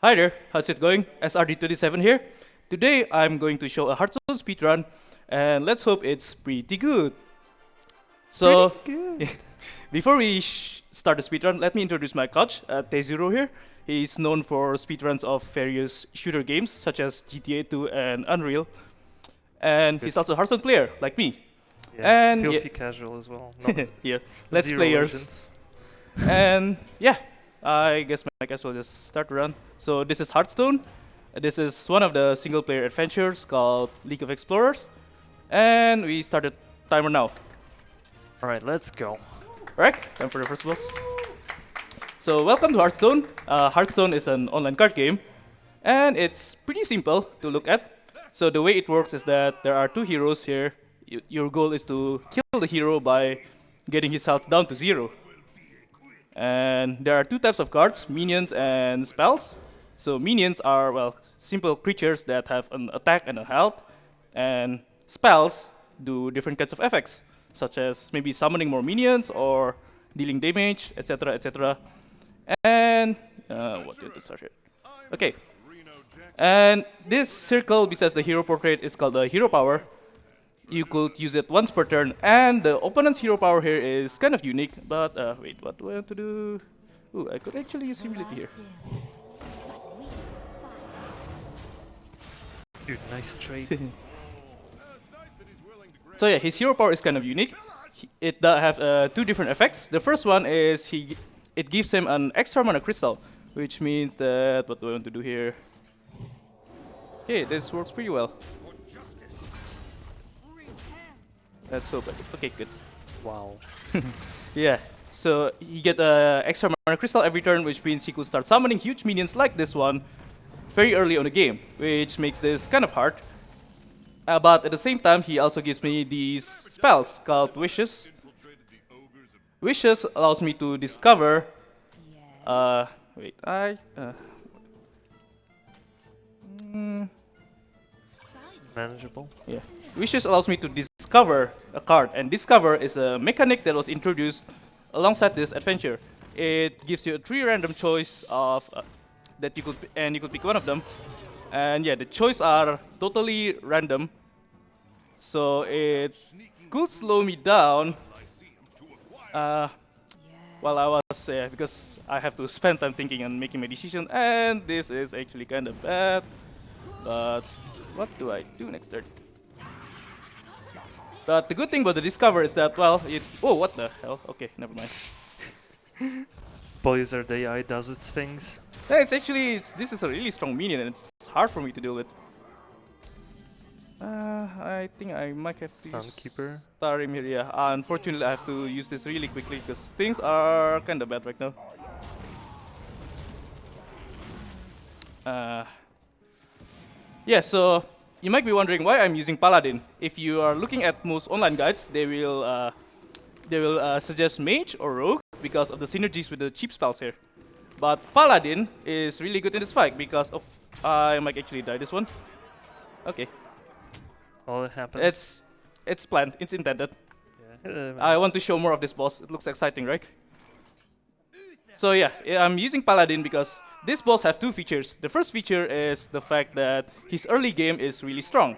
Hi there, how's it going? SRD27 here. Today I'm going to show a Hearthstone speedrun, and let's hope it's pretty good. So, before we start the speedrun, let me introduce my coach, T0 here. He's known for speedruns of various shooter games such as GTA 2 and Unreal. And he's also a Hearthstone player, like me. Yeah, And filthy casual as well. Not yeah, let's zero players. legends. And yeah, I guess my guess will just start the run. So this is Hearthstone. This is one of the single player adventures called League of Explorers. And we started timer now. Alright, let's go. Alright, time for the first boss. So welcome to Hearthstone. Hearthstone is an online card game. And it's pretty simple to look at. So the way it works is that there are two heroes here. Your goal is to kill the hero by getting his health down to 0. And there are two types of cards, minions and spells. So minions are, well, simple creatures that have an attack and a health. And spells do different kinds of effects, such as maybe summoning more minions or dealing damage, etc., etc. And what did we start here? Okay. And this circle besides the hero portrait is called the hero power. You could use it once per turn, and the opponent's hero power here is kind of unique, but wait, what do I have to do? Ooh, I could actually use humility here. Dude, nice trade. So yeah, his hero power is kind of unique. It does have two different effects. The first one is it gives him an extra mana crystal, which means that, what do I want to do here? Okay, this works pretty well. Let's hope I do. Okay, good. Wow. Yeah, so he get an extra mana crystal every turn, which means he could start summoning huge minions like this one very early on the game, which makes this kind of hard. But at the same time, he also gives me these spells called Wishes. Wishes allows me to discover... wait, Manageable. Yeah. Wishes allows me to discover a card, and discover is a mechanic that was introduced alongside this adventure. It gives you 3 random choice of that you could pick one of them, and yeah, the choices are totally random. So it could slow me down while I was because I have to spend time thinking and making my decision, and this is actually kind of bad. But what do I do next turn? But the good thing about the discover is that, well, oh, what the hell? Okay, never mind. Blizzard AI does its things. Yeah, this is a really strong minion, and it's hard for me to deal with. I think I might have to Sunkeeper. star him here. Yeah, unfortunately, I have to use this really quickly because things are kind of bad right now. Yeah, so you might be wondering why I'm using Paladin. If you are looking at most online guides, they will suggest Mage or Rogue because of the synergies with the cheap spells here. But Paladin is really good in this fight because of I might actually die this one. Okay, All that happens. it's planned. It's intended. Yeah. I want to show more of this boss. It looks exciting, right? So yeah, I'm using Paladin because this boss have two features. The first feature is the fact that his early game is really strong,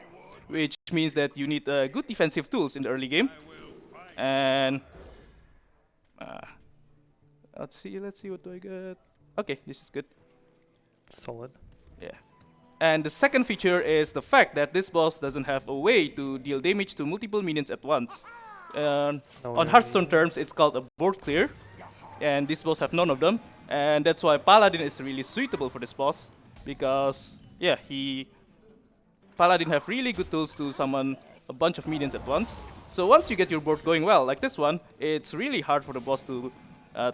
which means that you need good defensive tools in the early game. And let's see what do I get. Okay, this is good. Solid. Yeah. And the second feature is the fact that this boss doesn't have a way to deal damage to multiple minions at once. On Hearthstone terms, it's called a board clear, and this boss have none of them. And that's why Paladin is really suitable for this boss, because yeah, Paladin have really good tools to summon a bunch of minions at once. So once you get your board going well, like this one, it's really hard for the boss to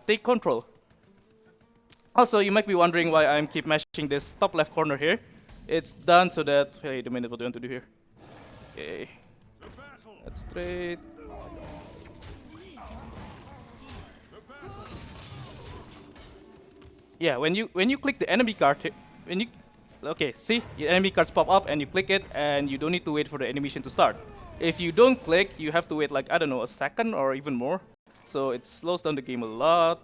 take control. Also, you might be wondering why I'm keep mashing this top left corner here. It's done so that, wait a minute, what do I want to do here? Okay, let's trade. Yeah, when you click the enemy card, see, the enemy cards pop up and you click it, and you don't need to wait for the animation to start. If you don't click, you have to wait like, I don't know, a second or even more. So it slows down the game a lot.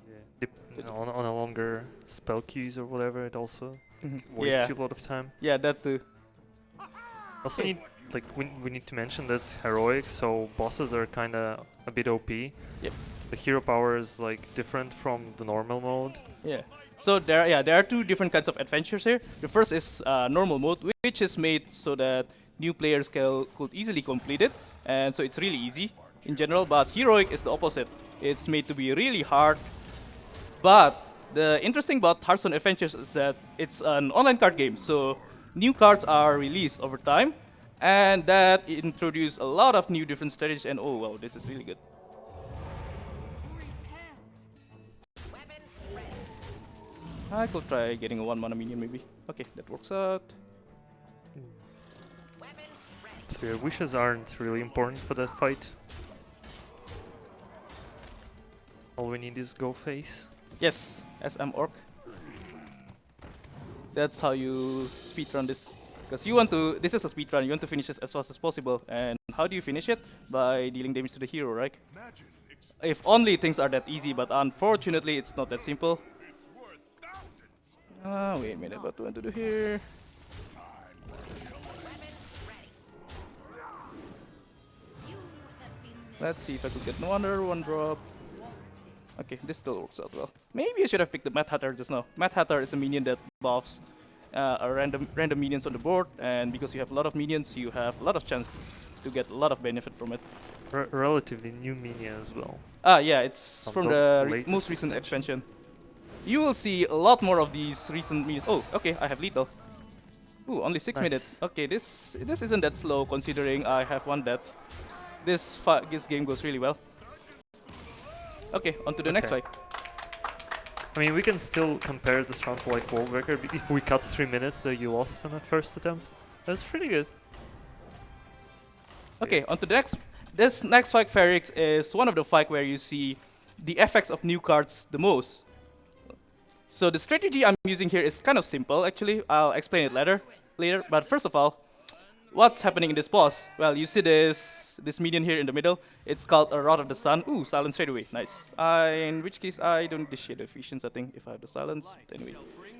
Yeah. On a longer spell queues or whatever, it also wastes Yeah. you a lot of time. Yeah, that too. Also Okay. we need to mention that's heroic, so bosses are kind of a bit OP. Yep. The hero power is like different from the normal mode. Yeah. So there are two different kinds of adventures here. The first is normal mode, which is made so that new players could easily complete it, and so it's really easy in general. But heroic is the opposite. It's made to be really hard. But the interesting about Hearthstone Adventures is that it's an online card game, so new cards are released over time, and that introduce a lot of new different strategies. And oh wow, this is really good. I could try getting a 1 mana minion maybe. Okay, that works out. So your wishes aren't really important for that fight. All we need is go face. Yes, SM Orc. That's how you speedrun this. Because you want to, this is a speedrun, you want to finish this as fast as possible. And how do you finish it? By dealing damage to the hero, right? If only things are that easy, but unfortunately it's not that simple. Wait a minute, what do I want to do here? Let's see if I could get another one drop. Okay, this still works out well. Maybe I should have picked the Mad Hatter just now. Mad Hatter is a minion that buffs random minions on the board, and because you have a lot of minions, you have a lot of chance to get a lot of benefit from it. Relatively new minion as well. Yeah, it's from the most recent expansion. You will see a lot more of these recent minions. Oh, okay, I have lead though. Ooh, only 6 minutes. Okay, this isn't that slow considering I have 1 death. This game goes really well. Okay, on to the next fight. I mean, we can still compare this round to like World Record. If we cut 3 minutes that you lost on the first attempt, that's pretty good. So okay, on to the next. This next fight, Ferrix, is one of the fights where you see the effects of new cards the most. So the strategy I'm using here is kind of simple, actually. I'll explain it later. But first of all, what's happening in this boss? Well, you see this minion here in the middle. It's called a Rod of the Sun. Ooh, silence straight away. Nice. In which case, I don't need the Shade of Visions, I think, if I have the silence. But anyway.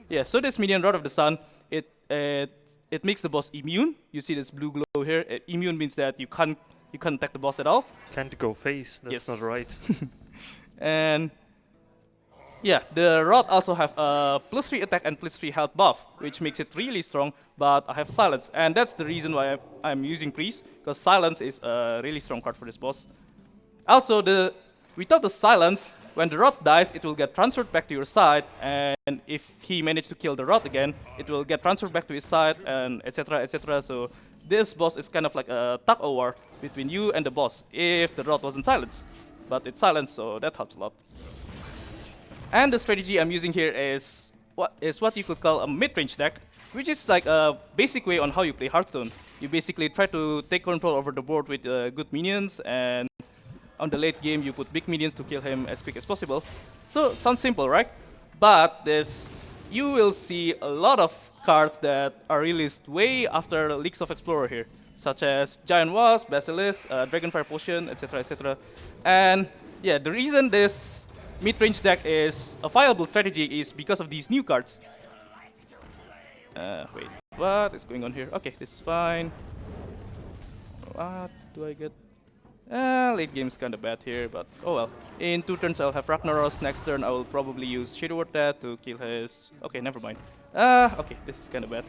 Yeah, so this minion, Rod of the Sun, it makes the boss immune. You see this blue glow here. Immune means that you can't attack the boss at all. Can't go face. That's not right. And yeah, the Rod also have a +3 attack and +3 health buff, which makes it really strong, but I have Silence. And that's the reason why I'm using Priest, because Silence is a really strong card for this boss. Also, without the Silence, when the Rod dies, it will get transferred back to your side, and if he managed to kill the Rod again, it will get transferred back to his side, and etc, etc. So this boss is kind of like a tug-of-war between you and the boss, if the Rod wasn't silenced. But it's silenced, so that helps a lot. And the strategy I'm using here is what you could call a mid-range deck, which is like a basic way on how you play Hearthstone. You basically try to take control over the board with good minions, and on the late game you put big minions to kill him as quick as possible. So sounds simple, right? But you will see a lot of cards that are released way after Leagues of Explorer here, such as Giant Wasp, Basilisk, Dragonfire Potion, etc, etc. And yeah, the reason this mid-range deck is a viable strategy is because of these new cards. Wait, what is going on here? Okay, this is fine. What do I get? Late game's kinda bad here, but oh well. In 2 turns I'll have Ragnaros, next turn I will probably use Shadow Word that to kill his... Okay, never mind. Okay, this is kinda bad.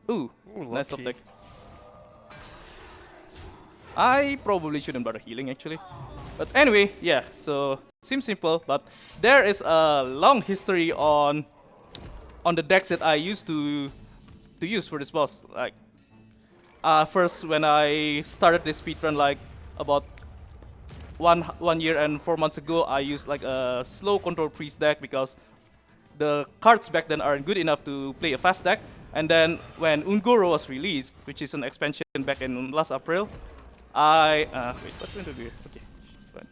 Ooh, nice top deck. I probably shouldn't bother healing actually. But anyway, yeah, so seems simple, but there is a long history on the decks that I used to use for this boss. Like first when I started this speedrun like about one year and 4 months ago, I used like a slow control priest deck because the cards back then aren't good enough to play a fast deck. And then when Ungoro was released, which is an expansion back in last April, wait, what's going to be? Okay, fine.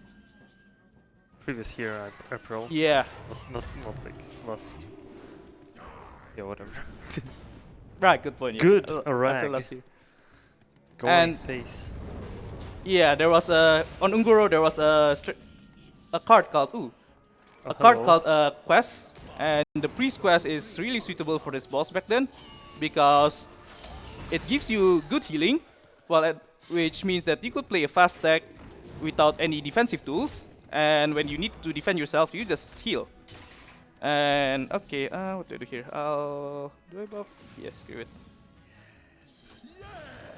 Previous year, April. Yeah. Not like last. Yeah, whatever. Right, good point. Yeah. Good, April last year. Going face. Yeah, there was on Ungoro there was a card called a card hello. called Quest, and the Priest Quest is really suitable for this boss back then because it gives you good healing, which means that you could play a fast deck without any defensive tools, and when you need to defend yourself, you just heal. And okay, what do I do here? Do I buff? Yes, screw it.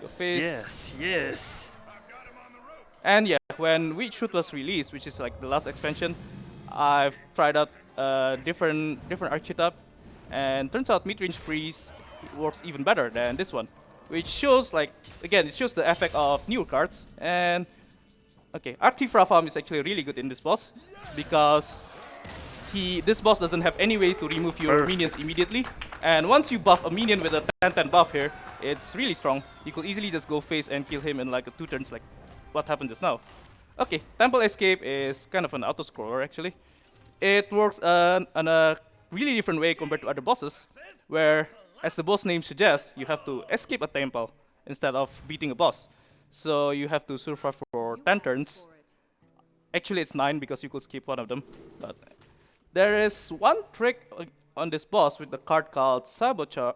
Go face. Yes, yes. And yeah, when Wheat Shoot was released, which is like the last expansion, I've tried out different archetype, and turns out mid-range freeze works even better than this one, which shows like again it shows the effect of newer cards. And okay, Arctic Rafam is actually really good in this boss because this boss doesn't have any way to remove your minions immediately, and once you buff a minion with a 10/10 buff here, it's really strong. You could easily just go face and kill him in like 2 turns, like what happened just now. Okay, Temple Escape is kind of an auto-scroller actually. It works on a really different way compared to other bosses, where, as the boss name suggests, you have to escape a temple instead of beating a boss. So you have to survive for 10 turns. Actually, it's 9 because you could skip one of them. But there is one trick on this boss with the card called Saboteur.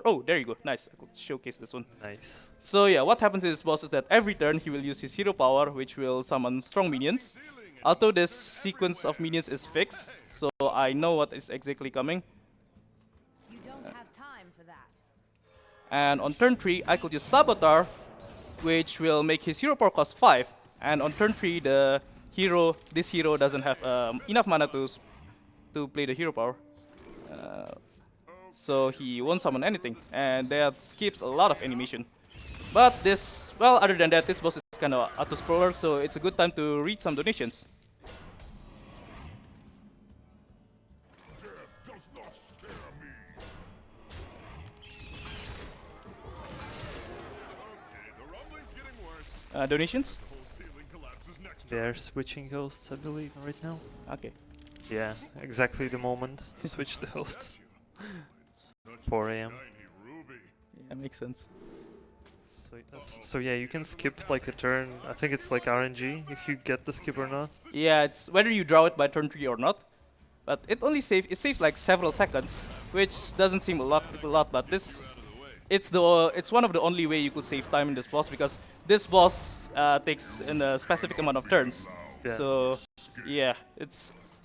Oh, there you go. Nice. I could showcase this one. Nice. So yeah, what happens in this boss is that every turn he will use his hero power, which will summon strong minions. Although this sequence of minions is fixed, so I know what is exactly coming. You don't have time for that. And on turn 3, I could use Saboteur, which will make his hero power cost 5. And on turn 3, this hero doesn't have enough mana to play the hero power. So he won't summon anything, and that skips a lot of animation. But other than that, this boss is kind of auto-scroller, so it's a good time to read some donations. Donations? They're switching hosts, I believe, right now. Okay. Yeah, exactly the moment to switch the hosts. 4 AM. Yeah, makes sense. So yeah, you can skip like a turn. I think it's like RNG if you get the skip or not. Yeah, it's whether you draw it by turn 3 or not. But it saves like several seconds, which doesn't seem a lot, but it's one of the only way you could save time in this boss, because this boss takes in a specific amount of turns. Yeah. So yeah,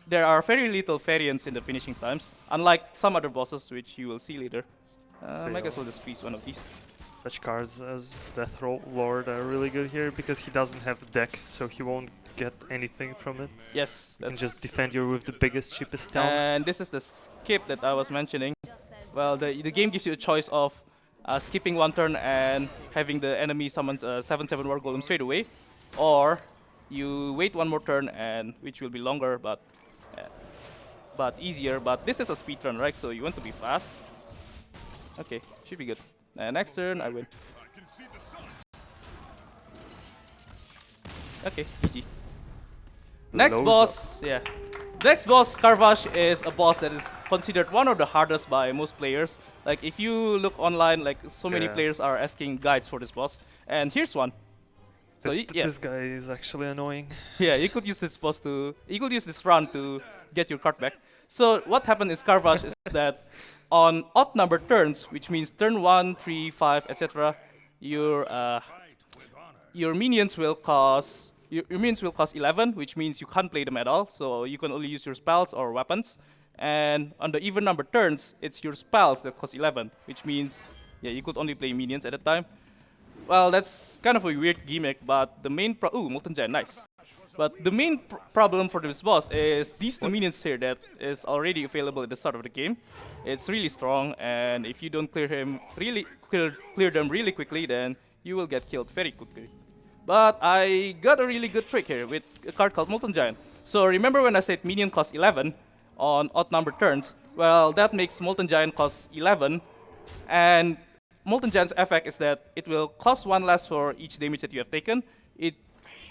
there are very little variance in the finishing times, unlike some other bosses which you will see later. I guess we'll just freeze one of these. Such cards as Death Lord are really good here because he doesn't have a deck, so he won't get anything from it. Yes, You can just defend you with the biggest, cheapest towns. And this is the skip that I was mentioning. Well, the game gives you a choice of skipping one turn and having the enemy summon a 7/7 War Golem straight away, or you wait one more turn, and which will be longer but easier. But this is a speedrun, right? So you want to be fast. Okay, should be good. Next turn, I win. Okay, GG. Next boss, yeah. Next boss, Carvash, is a boss that is considered one of the hardest by most players. Like, if you look online, like, so many players are asking guides for this boss. And here's one. So This guy is actually annoying. Yeah, you could use this run to get your card back. So what happened is Carvash is that on odd number turns, which means turn 1, 3, 5, etc., your minions will cost 11, which means you can't play them at all. So you can only use your spells or weapons. And on the even number turns, it's your spells that cost 11, which means you could only play minions at a time. Well, that's kind of a weird gimmick, but the main Molten Giant, nice. But the main problem for this boss is these two minions here that is already available at the start of the game. It's really strong, and if you don't clear them really quickly, then you will get killed very quickly. But I got a really good trick here with a card called Molten Giant. So remember when I said minion costs 11 on odd number turns? Well, that makes Molten Giant cost 11, and Molten Giant's effect is that it will cost 1 less for each damage that you have taken.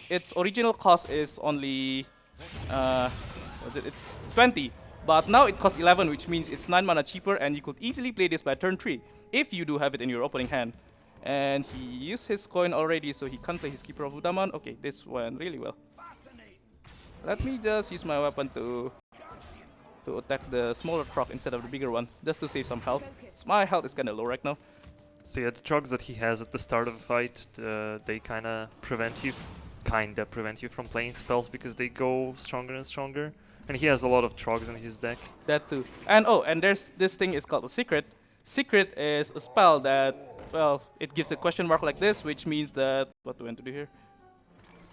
Its original cost is only it's 20, but now it costs 11, which means it's 9 mana cheaper, and you could easily play this by turn 3 if you do have it in your opening hand. And he used his coin already, so he can't play his Keeper of Udaman. Okay, this went really well. Let me just use my weapon to to attack the smaller truck instead of the bigger one, just to save some health. So my health is kind of low right now. So yeah, the trucks that he has at the start of the fight, they kinda prevent you from playing spells because they go stronger and stronger. And he has a lot of trucks in his deck. That too. And oh, and there's this thing is called a secret. Secret is a spell that, well, it gives a question mark like this, which means that, what do I want to do here?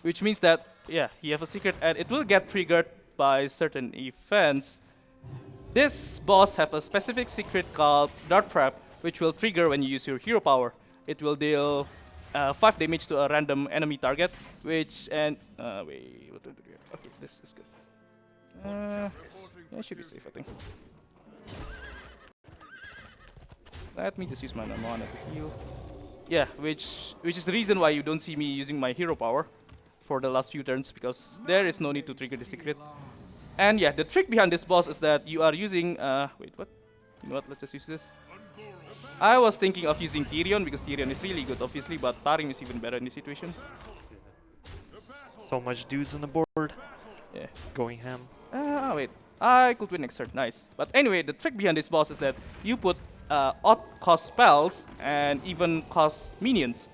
Which means that, yeah, you have a secret and it will get triggered by certain events. This boss have a specific secret called Dart Trap, which will trigger when you use your hero power. It will deal 5 damage to a random enemy target, which, and, wait, what do I do here? Okay, this is good. Yeah, it should be safe, I think. Let me just use my mana to heal. Yeah, which is the reason why you don't see me using my hero power for the last few turns, because there is no need to trigger the secret. And yeah, the trick behind this boss is that you are using, wait, what? You know what, let's just use this. I was thinking of using Tyrion, because Tyrion is really good, obviously, but Tarim is even better in this situation. So much dudes on the board. Yeah. Going ham. Wait, I could win next turn, nice. But anyway, the trick behind this boss is that you put odd cost spells and even cost minions.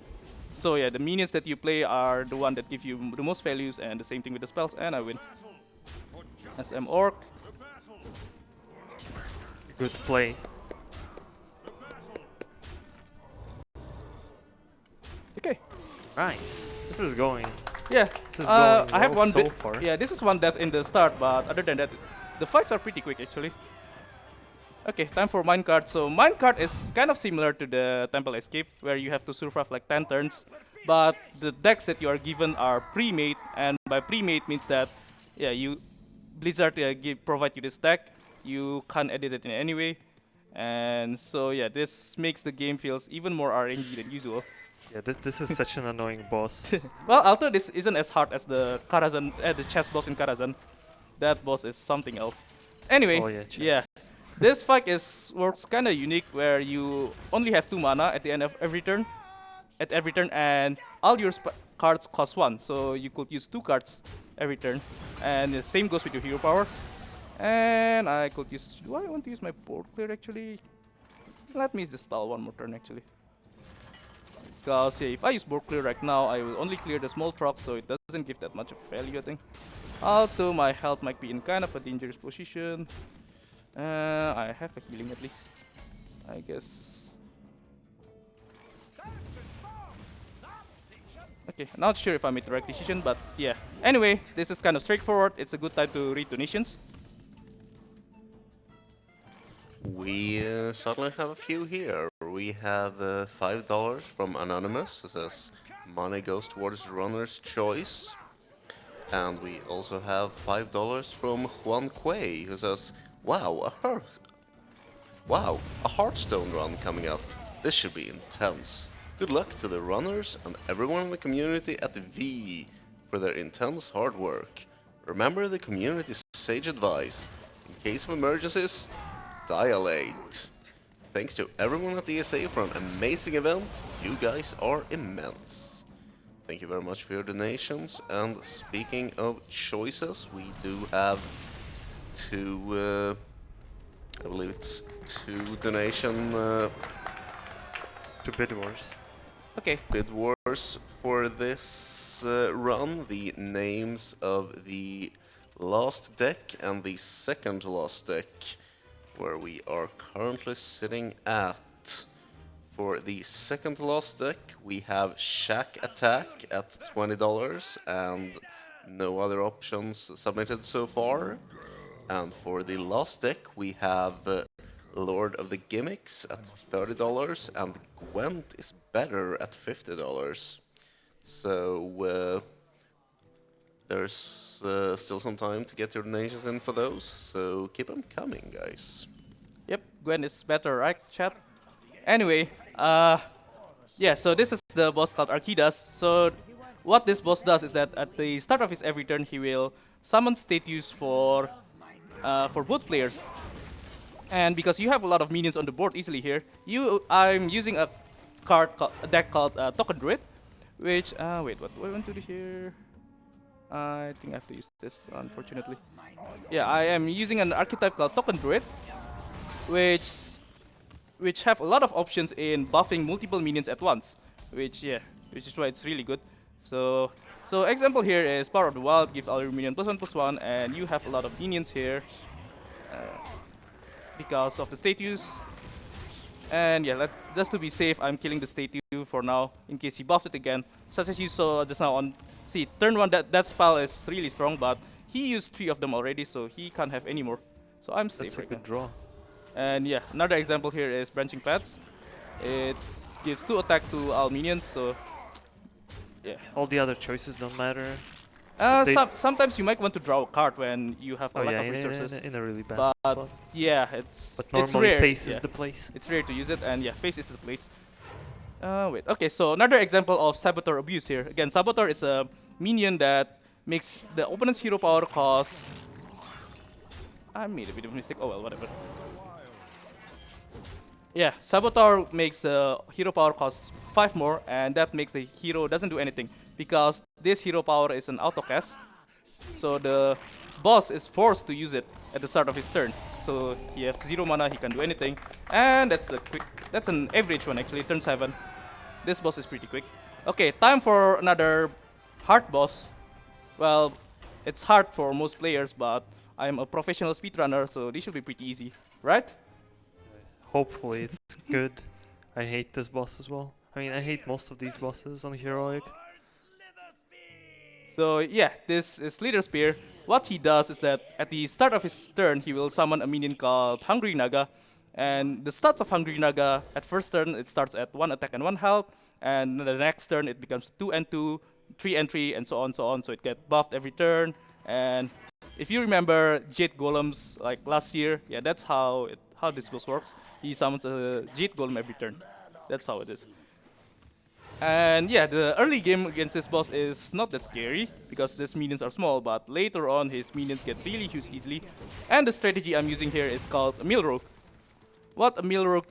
So yeah, the minions that you play are the one that give you the most values, and the same thing with the spells, and I win. SM Orc. Good play. Okay. Nice. This is going. Yeah, This is going I have well one so bit. far. Yeah, this is one death in the start, but other than that, the fights are pretty quick actually. Okay, time for Minecart. So Minecart is kind of similar to the Temple Escape, where you have to survive like 10 turns, but the decks that you are given are pre-made, and by pre-made means that, yeah, Blizzard provide you this deck, you can't edit it in any way, and so yeah, this makes the game feels even more RNG than usual. Yeah, this is such an annoying boss. Well, although this isn't as hard as the Karazhan, the chess boss in Karazhan, that boss is something else. Anyway, Oh, yeah, chess. yeah, this fight works kind of unique, where you only have 2 mana at the end of every turn, and all your cards cost 1, so you could use 2 cards every turn, and the same goes with your hero power. And I could use. Do I want to use my board clear actually? Let me just stall one more turn actually. Because yeah, if I use board clear right now, I will only clear the small trucks, so it doesn't give that much of value, I think. Although my health might be in kind of a dangerous position. I have a healing at least, I guess. Okay, not sure if I made the right decision, but yeah. Anyway, this is kind of straightforward. It's a good time to read donations. We certainly have a few here. We have $5 from Anonymous, who says money goes towards runner's choice. And we also have $5 from Juan Quay, who says, wow, a Hearthstone run coming up. This should be intense. Good luck to the runners and everyone in the community at the V for their intense hard work. Remember the community's sage advice. In case of emergencies, dial 8. Thanks to everyone at the ESA for an amazing event. You guys are immense. Thank you very much for your donations. And speaking of choices, we do have 2, I believe it's 2 donation To Bid Wars. Okay. bid wars for this run. The names of the last deck and the second to last deck, where we are currently sitting at. For the second to last deck, we have Shack Attack at $20 and no other options submitted so far. And for the last deck, we have Lord of the Gimmicks at $30 and Gwent is better at $50. So there's still some time to get your donations in for those, so keep them coming, guys. Yep, Gwen is better, right, chat? Anyway, yeah, so this is the boss called Arkidas. So what this boss does is that at the start of his every turn, he will summon statues for both players. And because you have a lot of minions on the board easily here, I'm using a deck called Token Druid, which, wait, what do I want to do here? I think I have to use this, unfortunately. Yeah, I am using an archetype called Token Druid, which have a lot of options in buffing multiple minions at once, which is why it's really good. So example here is Power of the Wild, give all your minion +1/+1, and you have a lot of minions here because of the status. And yeah, just to be safe, I'm killing the statue for now in case he buffed it again. Such as you saw just now on, see, turn 1 that spell is really strong, but he used 3 of them already, so he can't have any more. So I'm safe That's a right good now. draw. And yeah, another example here is Branching Paths. It gives 2 attack to all minions, so yeah. All the other choices don't matter. Sometimes you might want to draw a card when you have a Oh lack yeah, of resources. in a really bad But spot. yeah, it's But it's normally rare. face Yeah. is the place. It's rare to use it, and yeah, face is the place. Wait, okay, so another example of Saboteur abuse here. Again, Saboteur is a minion that makes the opponent's hero power cost... I made a bit of a mistake, oh well, whatever. Yeah, Saboteur makes the hero power cost 5 more, and that makes the hero doesn't do anything, because this hero power is an auto cast. So the boss is forced to use it at the start of his turn. So he has 0 mana, he can do anything. And that's an average one actually, turn 7. This boss is pretty quick. Okay, time for another hard boss. Well, it's hard for most players, but I'm a professional speedrunner, so this should be pretty easy, right? Hopefully it's good. I hate this boss as well. I mean, I hate most of these bosses on Heroic. So yeah, this is Slither Spear. What he does is that at the start of his turn, he will summon a minion called Hungry Naga. And the stats of Hungry Naga, at first turn, it starts at 1 attack and 1 health. And the next turn, it becomes 2 and 2, 3 and 3, and so on, so on. So it gets buffed every turn. And if you remember Jade Golems, like last year, yeah, that's how this boss works. He summons a Jade Golem every turn. That's how it is. And yeah, the early game against this boss is not that scary because these minions are small, but later on his minions get really huge easily. And the strategy I'm using here is called a Mill Rogue. What a Mill Rogue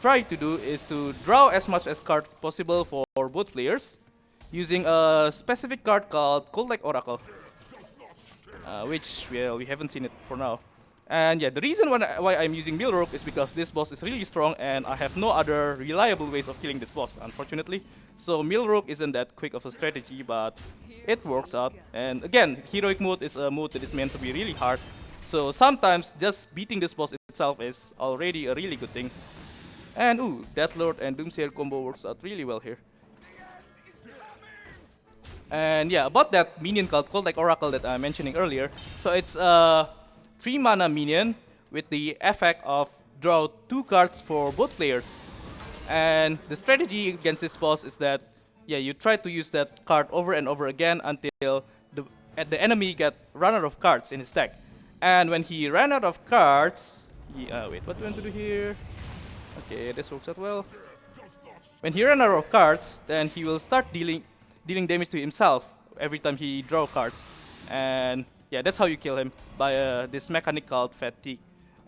tries to do is to draw as much as card possible for both players using a specific card called Cold-like Oracle, which, well, we haven't seen it for now. And yeah, the reason why I'm using Mill Rogue is because this boss is really strong and I have no other reliable ways of killing this boss, unfortunately. So Mill Rogue isn't that quick of a strategy, but it works out. And again, Heroic mode is a mode that is meant to be really hard. So sometimes just beating this boss itself is already a really good thing. And ooh, Deathlord and Doomsayer combo works out really well here. And yeah, about that minion called Cold-like Oracle that I'm mentioning earlier. So it's a 3 mana minion with the effect of draw 2 cards for both players. And the strategy against this boss is that, yeah, you try to use that card over and over again until the enemy get run out of cards in his deck. And when he ran out of cards, wait, what do I want to do here? Okay, this works out well. When he ran out of cards, then he will start dealing damage to himself every time he draw cards. And yeah, that's how you kill him, by this mechanic called Fatigue.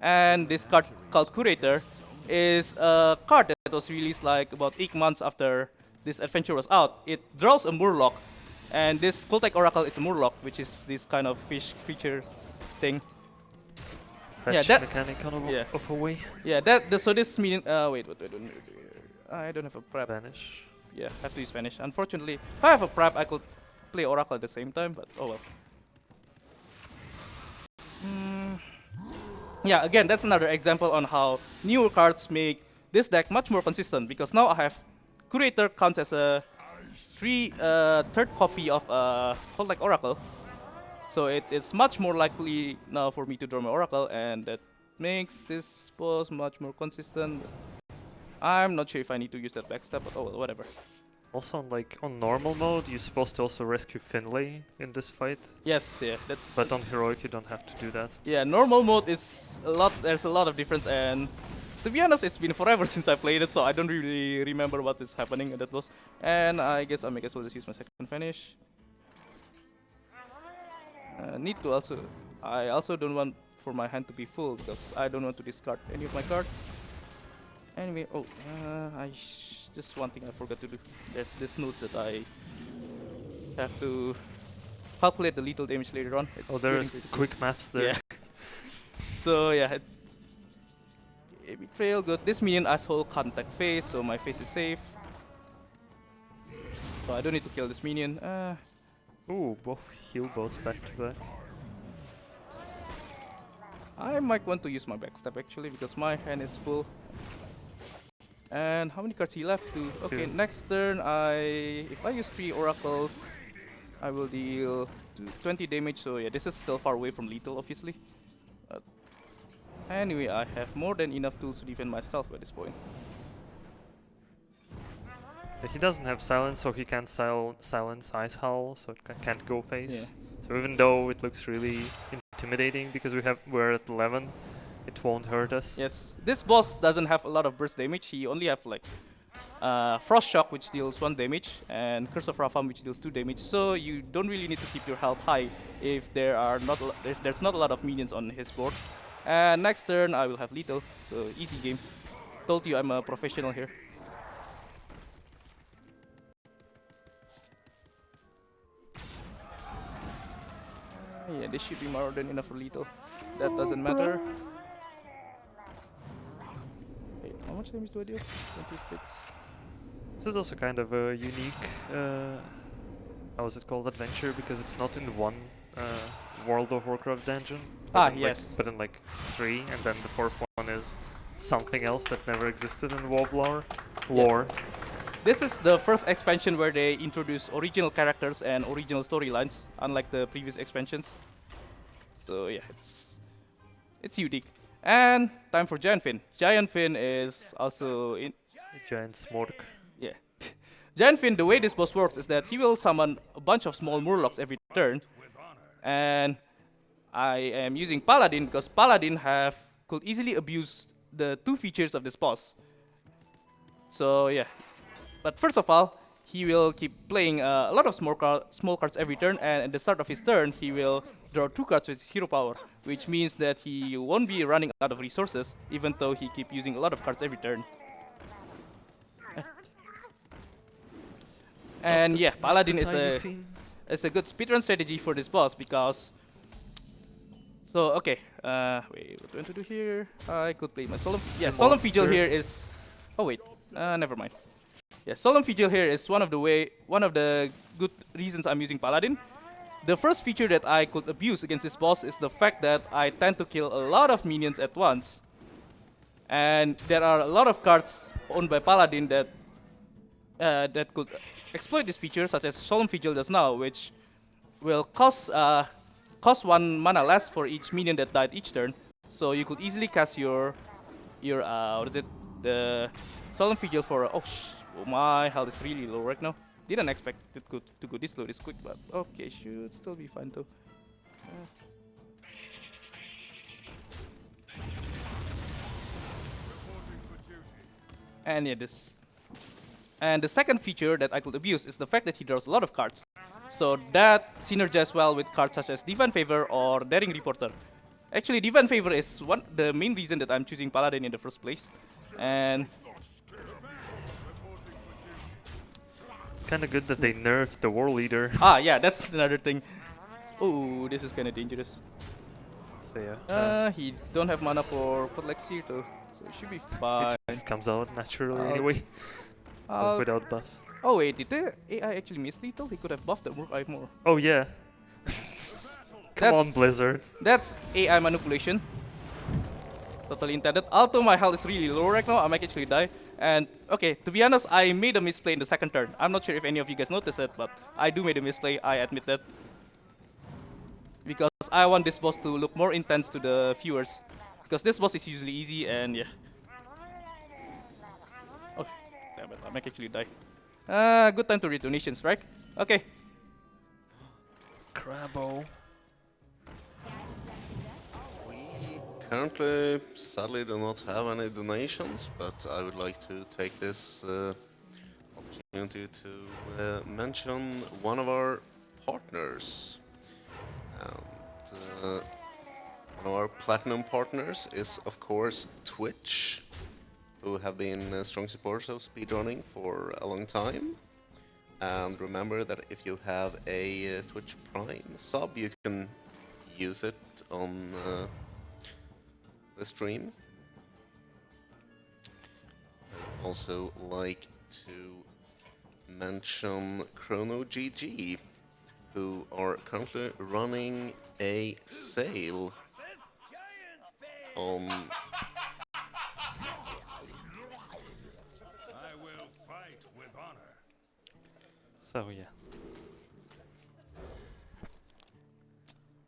And this card called Curator is a card that was released like about 8 months after this adventure was out. It draws a Murloc, and this Cold-like Oracle is a Murloc, which is this kind of fish creature thing. Fetch Yeah, that mechanic yeah. of a way. Yeah, so this means wait, what do I do here? I don't have a prep. Vanish. Yeah, I have to use Vanish. Unfortunately, if I have a prep, I could play Oracle at the same time, but oh well. Yeah, again, that's another example on how newer cards make this deck much more consistent, because now I have Curator counts as a third copy of Cold-like Oracle. So it's much more likely now for me to draw my Oracle, and that makes this boss much more consistent. I'm not sure if I need to use that backstab, but oh well, whatever. Also, on normal mode, you're supposed to also rescue Finlay in this fight. Yes, yeah, that's. But on Heroic, you don't have to do that. Yeah, normal mode is a lot. There's a lot of difference, and to be honest, it's been forever since I played it, so I don't really remember what is happening in that boss. And I guess I may as well just use my second finish. I also don't want for my hand to be full because I don't want to discard any of my cards. Anyway, just one thing I forgot to do. There's this notes that I have to calculate the lethal damage later on. It's Oh, there's getting pretty quick maths there. Yeah. So yeah, betrayal good. This minion asshole contact phase, so my face is safe. So I don't need to kill this minion. Ooh, both heal bots back to back. I might want to use my backstab actually because my hand is full. And how many cards he left? Two. Okay, Two. next turn if I use 3 oracles, I will deal 20 damage. So yeah, this is still far away from lethal, obviously. But anyway, I have more than enough tools to defend myself at this point. He doesn't have silence, so he can't silence Ice Howl, so it can't go phase. Yeah. So even though it looks really intimidating because we're at 11, it won't hurt us. Yes, this boss doesn't have a lot of burst damage. He only have like Frost Shock, which deals 1 damage, and Curse of Rafam, which deals 2 damage. So you don't really need to keep your health high if there's not a lot of minions on his board. And next turn I will have lethal, so easy game. Told you I'm a professional here. Yeah, this should be more than enough for lethal. That doesn't matter. Wait, how much damage do I deal? 26. This is also kind of a unique, how is it called, adventure, because it's not in one World of Warcraft dungeon. Ah, in yes. But in like 3, and then the 4th one is something else that never existed in WoW lore. This is the first expansion where they introduce original characters and original storylines, unlike the previous expansions. So yeah, it's unique. And time for Giant Fin. Giant Fin is also in. Giant Smork. Yeah. Giant Fin, the way this boss works is that he will summon a bunch of small Murlocs every turn. And I am using Paladin because Paladin could easily abuse the 2 features of this boss. So yeah. But first of all, he will keep playing a lot of small cards every turn, and at the start of his turn, he will draw 2 cards with his hero power, which means that he won't be running out of resources, even though he keep using a lot of cards every turn. And yeah, Paladin is a good speedrun strategy for this boss because. So okay, wait, what do I want to do here? I could play my Solemn. Yeah, Solemn Vigil here is. Oh wait, never mind. Yeah, Solemn Vigil here is one of the good reasons I'm using Paladin. The first feature that I could abuse against this boss is the fact that I tend to kill a lot of minions at once. And there are a lot of cards owned by Paladin that could exploit this feature, such as Solemn Vigil does now, which will cost 1 mana less for each minion that died each turn. So you could easily cast your the Solemn Vigil for my health is really low right now. Didn't expect it to go this low this quick, but okay, should still be fine though. And yeah, and the second feature that I could abuse is the fact that he draws a lot of cards. So that synergizes well with cards such as Divine Favor or Daring Reporter. Actually, Divine Favor is the main reason that I'm choosing Paladin in the first place. And It's kind of good that they nerfed the War Leader. yeah, that's another thing. Oh, this is kind of dangerous. So yeah. He don't have mana for Elixir though, so it should be fine. It just comes out naturally anyway, without buff. Oh wait, did the AI actually miss lethal? He could have buffed the Murk Eye more. Oh yeah. Come on, Blizzard. That's AI manipulation. Totally intended. Although my health is really low right now, I might actually die. And okay, to be honest, I made a misplay in the second turn. I'm not sure if any of you guys noticed it, but I do made a misplay, I admit that. Because I want this boss to look more intense to the viewers. Because this boss is usually easy and yeah. Oh, damn it, I might actually die. Good time to read donations, right? Okay. Crabbo. We currently, sadly, do not have any donations, but I would like to take this opportunity to mention one of our partners. And one of our platinum partners is, of course, Twitch, who have been strong supporters of speedrunning for a long time. And remember that if you have a Twitch Prime sub, you can use it on the stream. I'd also like to mention Chrono GG, who are currently running a sale on So yeah.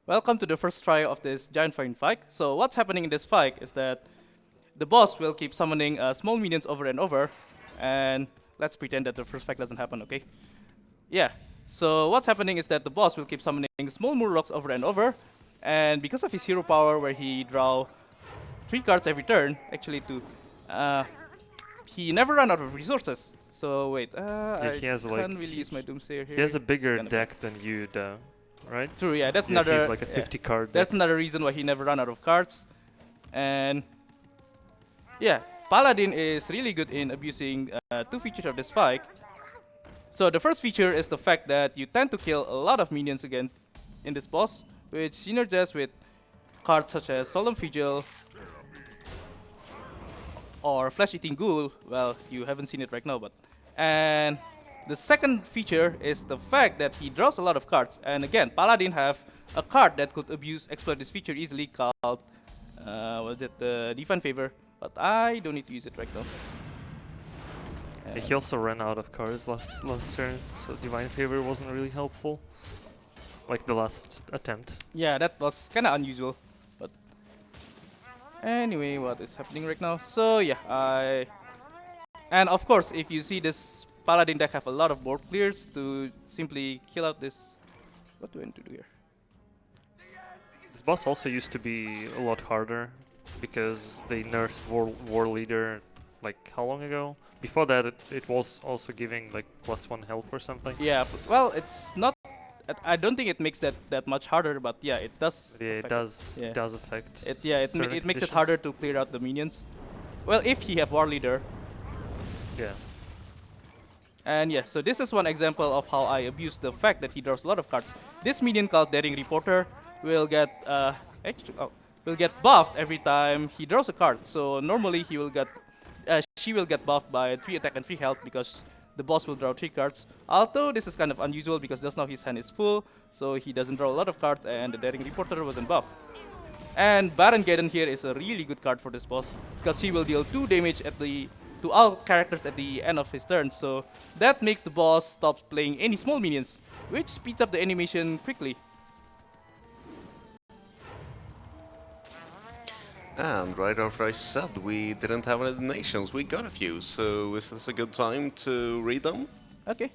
Welcome to the first try of this giant fighting fight. So what's happening in this fight is that the boss will keep summoning small minions over and over, and let's pretend that the first fight doesn't happen, okay? Yeah, so what's happening is that the boss will keep summoning small Murlocs over and over, and because of his hero power where he draw 3 cards every turn, actually 2, he never run out of resources. So wait, I he has, can't like, really use my Doomsayer here. He has a It's bigger kinda deck than you do, right? True, yeah, that's Yeah, another. he's like a 50 card deck. That's another reason why he never run out of cards. And yeah, Paladin is really good in abusing 2 features of this fight. So the first feature is the fact that you tend to kill a lot of minions against in this boss, which synergizes with cards such as Solemn Vigil or Flesh-Eating Ghoul. Well, you haven't seen it right now, but and the second feature is the fact that he draws a lot of cards. And again, Paladin have a card that could exploit this feature easily called what is it, the Divine Favor, but I don't need to use it right now. He also ran out of cards last turn, so Divine Favor wasn't really helpful. Like the last attempt. Yeah, that was kind of unusual, but anyway, what is happening right now? So yeah, and of course, if you see this Paladin deck have a lot of board clears to simply kill out this. What do I need to do here? This boss also used to be a lot harder because they nerfed War Leader like how long ago? Before that, it was also giving like +1 health or something. Yeah, well, it's not. I don't think it makes that much harder, but yeah, it does. Yeah, it does. Yeah. It does affect. It certain makes it conditions. harder to clear out the minions. Well, if he have War Leader. Yeah. And yeah, so this is one example of how I abuse the fact that he draws a lot of cards. This minion called Daring Reporter will get will get buffed every time he draws a card. So normally he will get she will get buffed by 3 attack and 3 health because the boss will draw 3 cards. Although this is kind of unusual because just now his hand is full, so he doesn't draw a lot of cards and the Daring Reporter wasn't buffed. And Baron Geddon here is a really good card for this boss because he will deal 2 damage to all characters at the end of his turn, so that makes the boss stop playing any small minions, which speeds up the animation quickly. And right after I said we didn't have any donations, we got a few, so is this a good time to read them? Okay.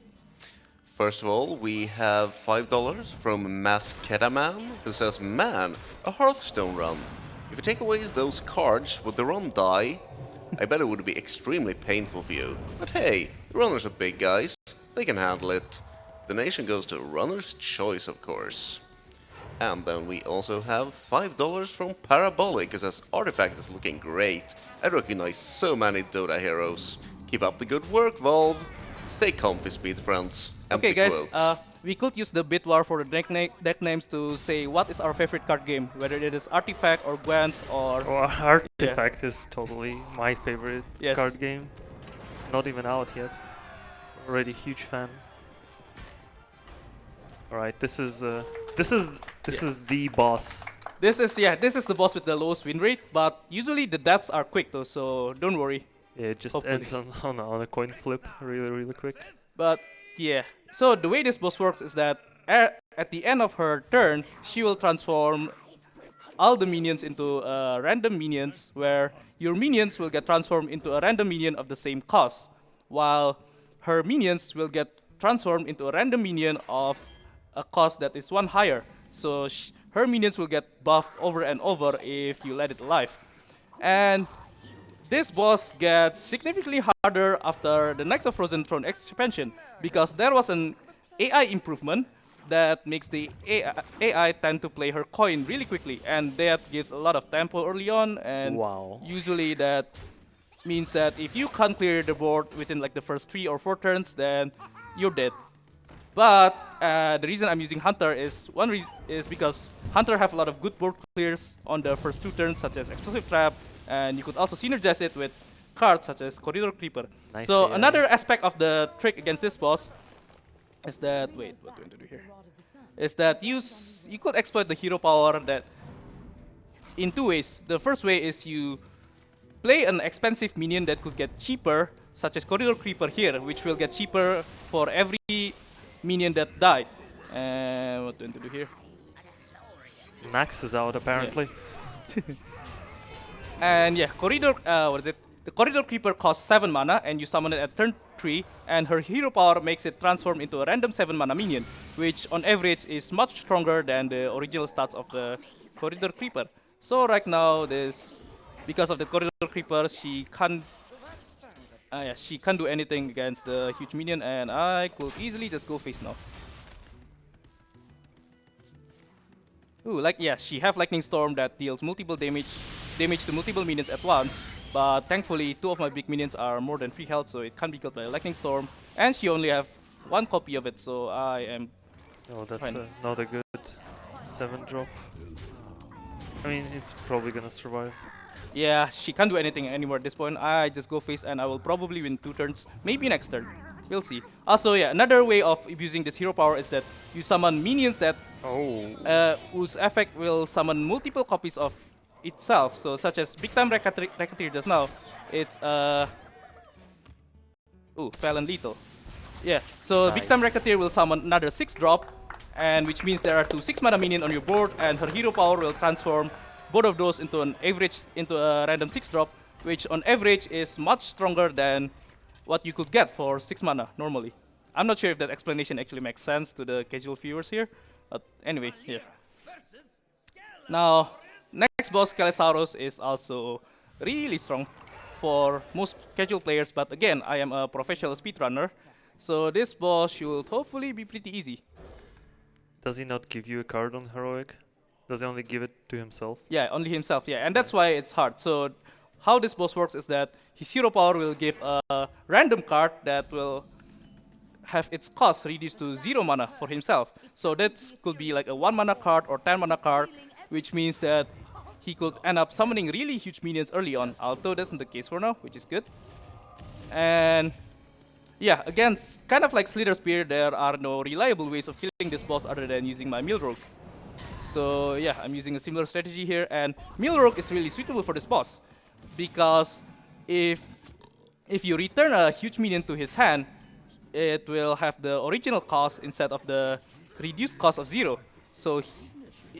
First of all, we have $5 from Masketaman, who says, "Man, a Hearthstone run. If you take away those cards, would the run die? I bet it would be extremely painful for you. But hey, the runners are big guys. They can handle it. Donation goes to Runner's Choice, of course." And then we also have $5 from Parabolic, who says, "Artifact is looking great. I recognize so many Dota heroes. Keep up the good work, Valve. Stay comfy, speed friends." Okay, Empty guys, quote. we could use the bit war for the deck names to say what is our favorite card game, whether it is Artifact or Gwent or... Well, Artifact is totally my favorite Yes. card game. Not even out yet. Already huge fan. All right, this is the boss. This is the boss with the lowest win rate, but usually the deaths are quick though, so don't worry. Yeah, it just Hopefully. ends on a coin flip really quick. But yeah, so the way this boss works is that at the end of her turn, she will transform all the minions into random minions, where your minions will get transformed into a random minion of the same cost, while her minions will get transformed into a random minion of a cost that is 1 higher. So her minions will get buffed over and over if you let it alive. And this boss gets significantly harder after the Knights of Frozen Throne expansion, because there was an AI improvement that makes the AI tend to play her coin really quickly, and that gives a lot of tempo early on, and Wow. usually that means that if you can't clear the board within like the first 3 or 4 turns, then you're dead. But the reason I'm using Hunter is is because Hunter have a lot of good board clears on the first 2 turns, such as Explosive Trap, and you could also synergize it with cards such as Corridor Creeper. Nice So AI. another aspect of the trick against this boss is that what do I do here? Is that you could exploit the hero power that in 2 ways. The first way is you play an expensive minion that could get cheaper, such as Corridor Creeper here, which will get cheaper for every minion that died. And what do I do here? Max is out apparently. And yeah, Corridor, what is it? The Corridor Creeper costs 7 mana, and you summon it at turn 3, and her hero power makes it transform into a random 7 mana minion, which on average is much stronger than the original stats of the Corridor Creeper. So right now, because of the Corridor Creeper, she can't do anything against the huge minion, and I could easily just go face now. Ooh, she have Lightning Storm that deals multiple damage to multiple minions at once. But thankfully, 2 of my big minions are more than 3 health, so it can't be killed by a Lightning Storm. And she only have 1 copy of it, so I am. Oh, that's fine. not a good 7 drop. I mean, it's probably gonna survive. Yeah, she can't do anything anymore at this point. I just go face, and I will probably win 2 turns, maybe next turn. We'll see. Also, yeah, another way of using this hero power is that you summon minions that whose effect will summon multiple copies of itself. So, such as Big Time Racketeer just now, it's Fell and Lethal. Yeah, so Big Time Racketeer will summon another 6 drop, and which means there are 2 6 mana minion on your board, and her hero power will transform both of those into a random 6 drop, which on average is much stronger than what you could get for 6 mana normally. I'm not sure if that explanation actually makes sense to the casual viewers here, but anyway, yeah. Now, next boss, Kalisaurus, is also really strong for most casual players, but again, I am a professional speedrunner, so this boss should hopefully be pretty easy. Does he not give you a card on heroic? Does he only give it to himself? Yeah, only himself, yeah, and that's why it's hard. So how this boss works is that his hero power will give a random card that will have its cost reduced to 0 mana for himself. So that could be like a 1 mana card or 10 mana card, which means that he could end up summoning really huge minions early on, although that's not the case for now, which is good. And yeah, again, kind of like Slither Spear, there are no reliable ways of killing this boss other than using my Mill Rogue. So yeah, I'm using a similar strategy here, and Mill Rogue is really suitable for this boss, because if you return a huge minion to his hand, it will have the original cost instead of the reduced cost of 0. So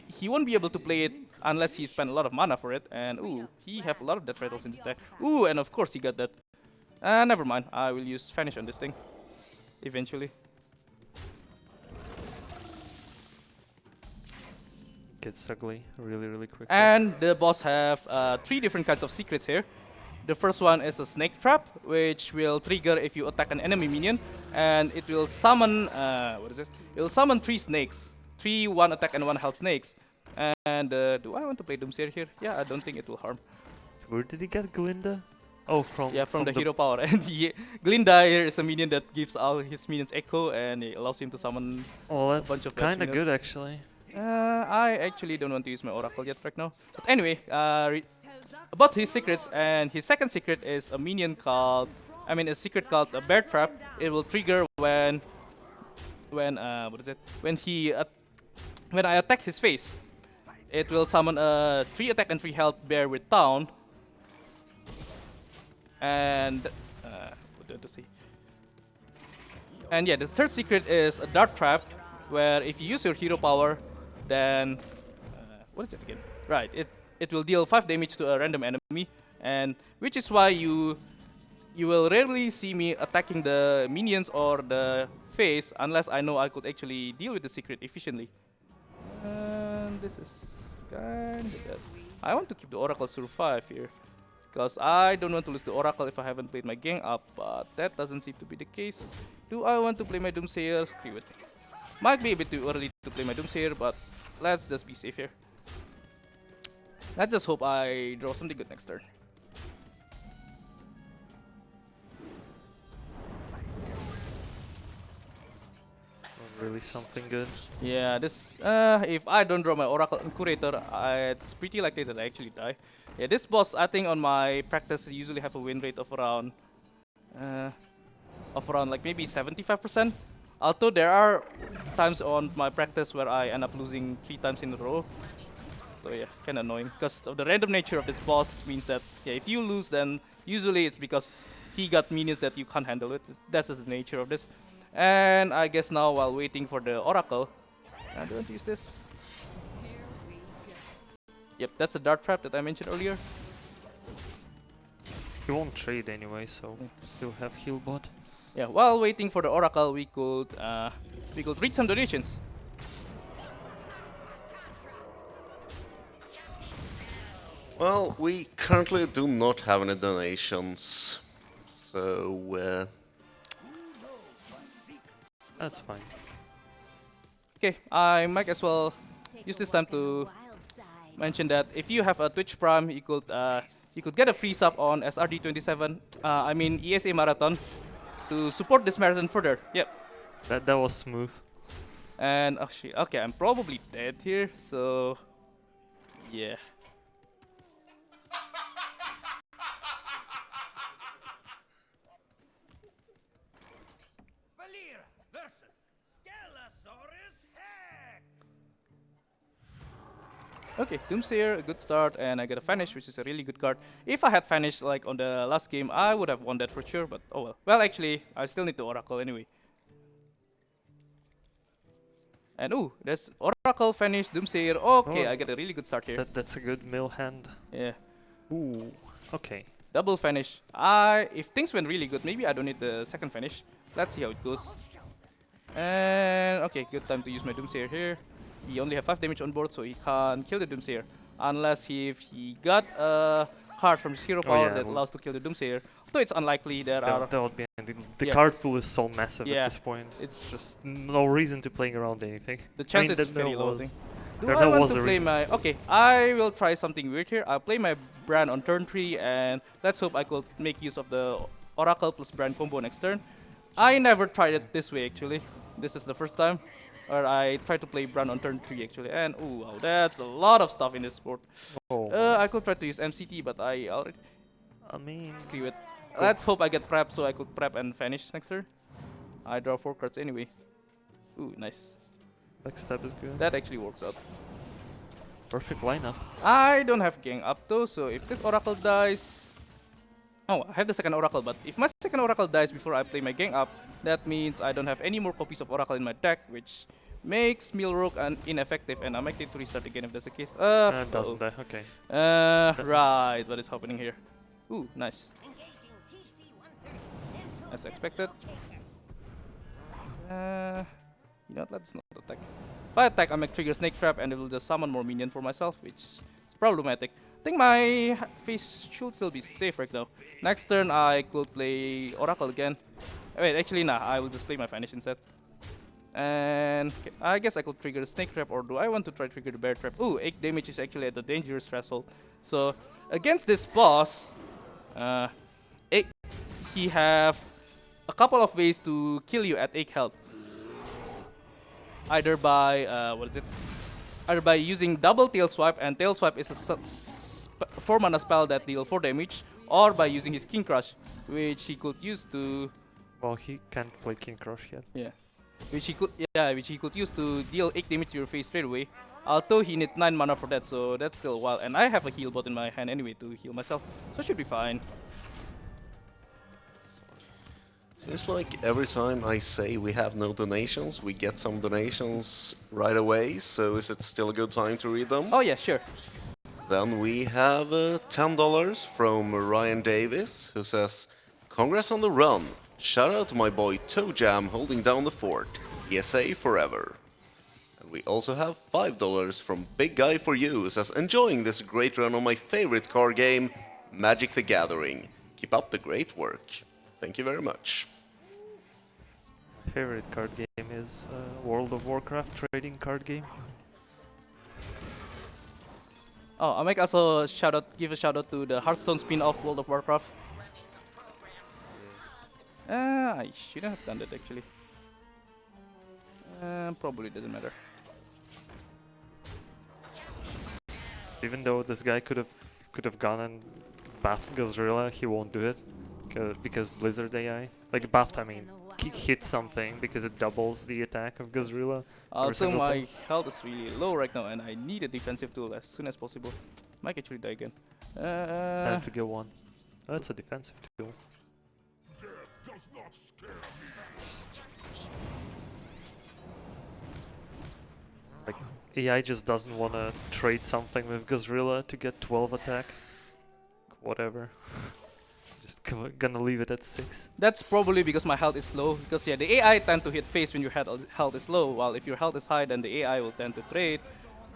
he won't be able to play it unless he spent a lot of mana for it. And ooh, he have a lot of death rattles in his deck. Ooh, and of course he got that. Never mind, I will use Vanish on this thing eventually. Gets ugly really quick. And the boss have 3 different kinds of secrets here. The first one is a Snake Trap, which will trigger if you attack an enemy minion, and it will summon It will summon 3 snakes, 3 1 attack and 1 health snakes. And do I want to play Doomsayer here? Yeah, I don't think it will harm. Where did he get Glinda? Oh, from the hero power. And Glinda here is a minion that gives all his minions echo, and it allows him to summon Oh, a bunch that's of kind of minions. good actually. I actually don't want to use my Oracle yet right now. But anyway, about his secrets, and his second secret is a minion called, a secret called a Bear Trap. It will trigger when when I attack his face. It will summon a 3 attack and 3 health bear with Town. And what do I have to say? And yeah, the third secret is a Dart Trap, where if you use your hero power, then what is it again? Right, it will deal 5 damage to a random enemy, and which is why you will rarely see me attacking the minions or the face unless I know I could actually deal with the secret efficiently. And this is kind of dead. I want to keep the Oracle survive here, because I don't want to lose the Oracle if I haven't played my gang up, but that doesn't seem to be the case. Do I want to play my Doomsayer? Screw it. Might be a bit too early to play my Doomsayer, but let's just be safe here. Let's just hope I draw something good next turn. So really something good. Yeah, this if I don't draw my Oracle and Curator, it's pretty likely that I actually die. Yeah, this boss I think on my practice usually have a win rate uh, of around like maybe 75%. Although there are times on my practice where I end up losing 3 times in a row. So yeah, kinda annoying. Because of the random nature of this boss means that yeah, if you lose then usually it's because he got minions that you can't handle it. That's just the nature of this. And I guess now while waiting for the Oracle, I don't use this. Yep, that's the dart trap that I mentioned earlier. He won't trade anyway, so still have heal bot. Yeah, while waiting for the Oracle, we could read some donations. Well, we currently do not have any donations, so That's fine. Okay, I might as well use this time to mention that if you have a Twitch Prime, you could get a free sub on SRD27. I mean ESA Marathon to support this marathon further. Yep. That was smooth. And oh shit, okay, I'm probably dead here, so yeah. Okay, Doomsayer, a good start, and I get a Vanish, which is a really good card. If I had Vanish like on the last game, I would have won that for sure, but oh well. Well, actually, I still need the Oracle anyway. And ooh, there's Oracle, Vanish, Doomsayer. Okay, Oh. I get a really good start here. That's a good mill hand. Yeah, Ooh, okay. double Vanish. If things went really good, maybe I don't need the second Vanish. Let's see how it goes. And okay, good time to use my Doomsayer here. He only have 5 damage on board, so he can't kill the Doomsayer. Unless if he got a card from Zero Power yeah, that well- allows to kill the Doomsayer. Though it's unlikely, there are... That would be the Yeah. card pool is so massive Yeah, at this point. it's Just no reason to playing around anything. the chance is that very there low. I was- think. Do there I want was to a play reason. my... Okay, I will try something weird here. I'll play my Bran on turn 3, and let's hope I could make use of the Oracle plus Bran combo next turn. I never tried it this way, actually. This is the first time. Or I tried to play Bran on turn 3, actually. And ooh, wow, that's a lot of stuff in this sport. Oh, I could try to use MCT, but I already I mean, screw it. Let's hope I get prep so I could prep and finish next turn. I draw 4 cards anyway. Ooh, nice. backstab is good. That actually works out. Perfect lineup. I don't have gang up though, so if this Oracle dies... Oh, I have the second Oracle, but if my second Oracle dies before I play my gang up, that means I don't have any more copies of Oracle in my deck, which makes Milrook ineffective, and I might need to restart again if that's the case. Doesn't die. Okay. Right, what is happening here? Ooh, nice. As expected. You know what, let's not attack. If I attack, I might trigger Snake Trap and it will just summon more minion for myself, which is problematic. I think my face should still be safe right now. Next turn, I could play Oracle again. Wait, actually, nah, I will just play my Vanish instead. And I guess I could trigger the Snake Trap, or do I want to try trigger the Bear Trap? Ooh, 8 damage is actually at the dangerous threshold. So, against this boss, he have a couple of ways to kill you at 8 health. Either by, Either by using double Tail Swipe, and Tail Swipe is a 4 mana spell that deal 4 damage, or by using his King Crush, which he could use to... Well, he can't play King Crush yet. Yeah. Which he could use to deal 8 damage to your face straight away. Although he needs 9 mana for that, so that's still a while. And I have a heal bot in my hand anyway to heal myself, so it should be fine. seems like every time I say we have no donations, we get some donations right away, so is it still a good time to read them? Oh yeah, sure. Then we have $10 from Ryan Davis, who says, "Congrats on the run. Shout out to my boy Toe Jam holding down the fort. ESA forever." And we also have $5 from Big Guy for You, who says, "Enjoying this great run on my favorite card game, Magic the Gathering. Keep up the great work." Thank you very much. Favorite card game is World of Warcraft trading card game. Oh, I might also give a shout out to the Hearthstone spin-off World of Warcraft. I shouldn't have done that actually. Probably doesn't matter. Even though this guy could have gone and buffed Gazrilla, he won't do it because Blizzard AI. Like buffed, I mean, hit something because it doubles the attack of Gazrilla. Also, my health is really low right now, and I need a defensive tool as soon as possible. Might actually die again. Time to get one. Oh, that's a defensive tool. Like AI just doesn't want to trade something with Gazrilla to get 12 attack. Whatever. Just gonna leave it at 6. That's probably because my health is low. Because yeah, the AI tend to hit face when your health is low, while if your health is high, then the AI will tend to trade.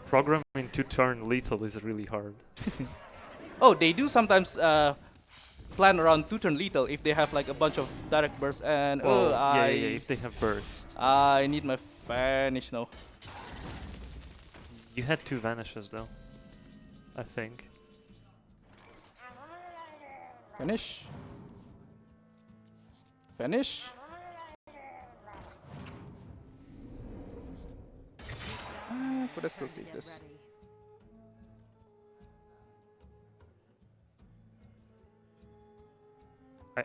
Programming to turn lethal is really hard. Oh, they do sometimes plan around 2-turn lethal if they have like a bunch of direct bursts and Well, yeah, if they have burst. I need my vanish now. You had 2 vanishes though, I think. Vanish. Vanish. Could I still save this?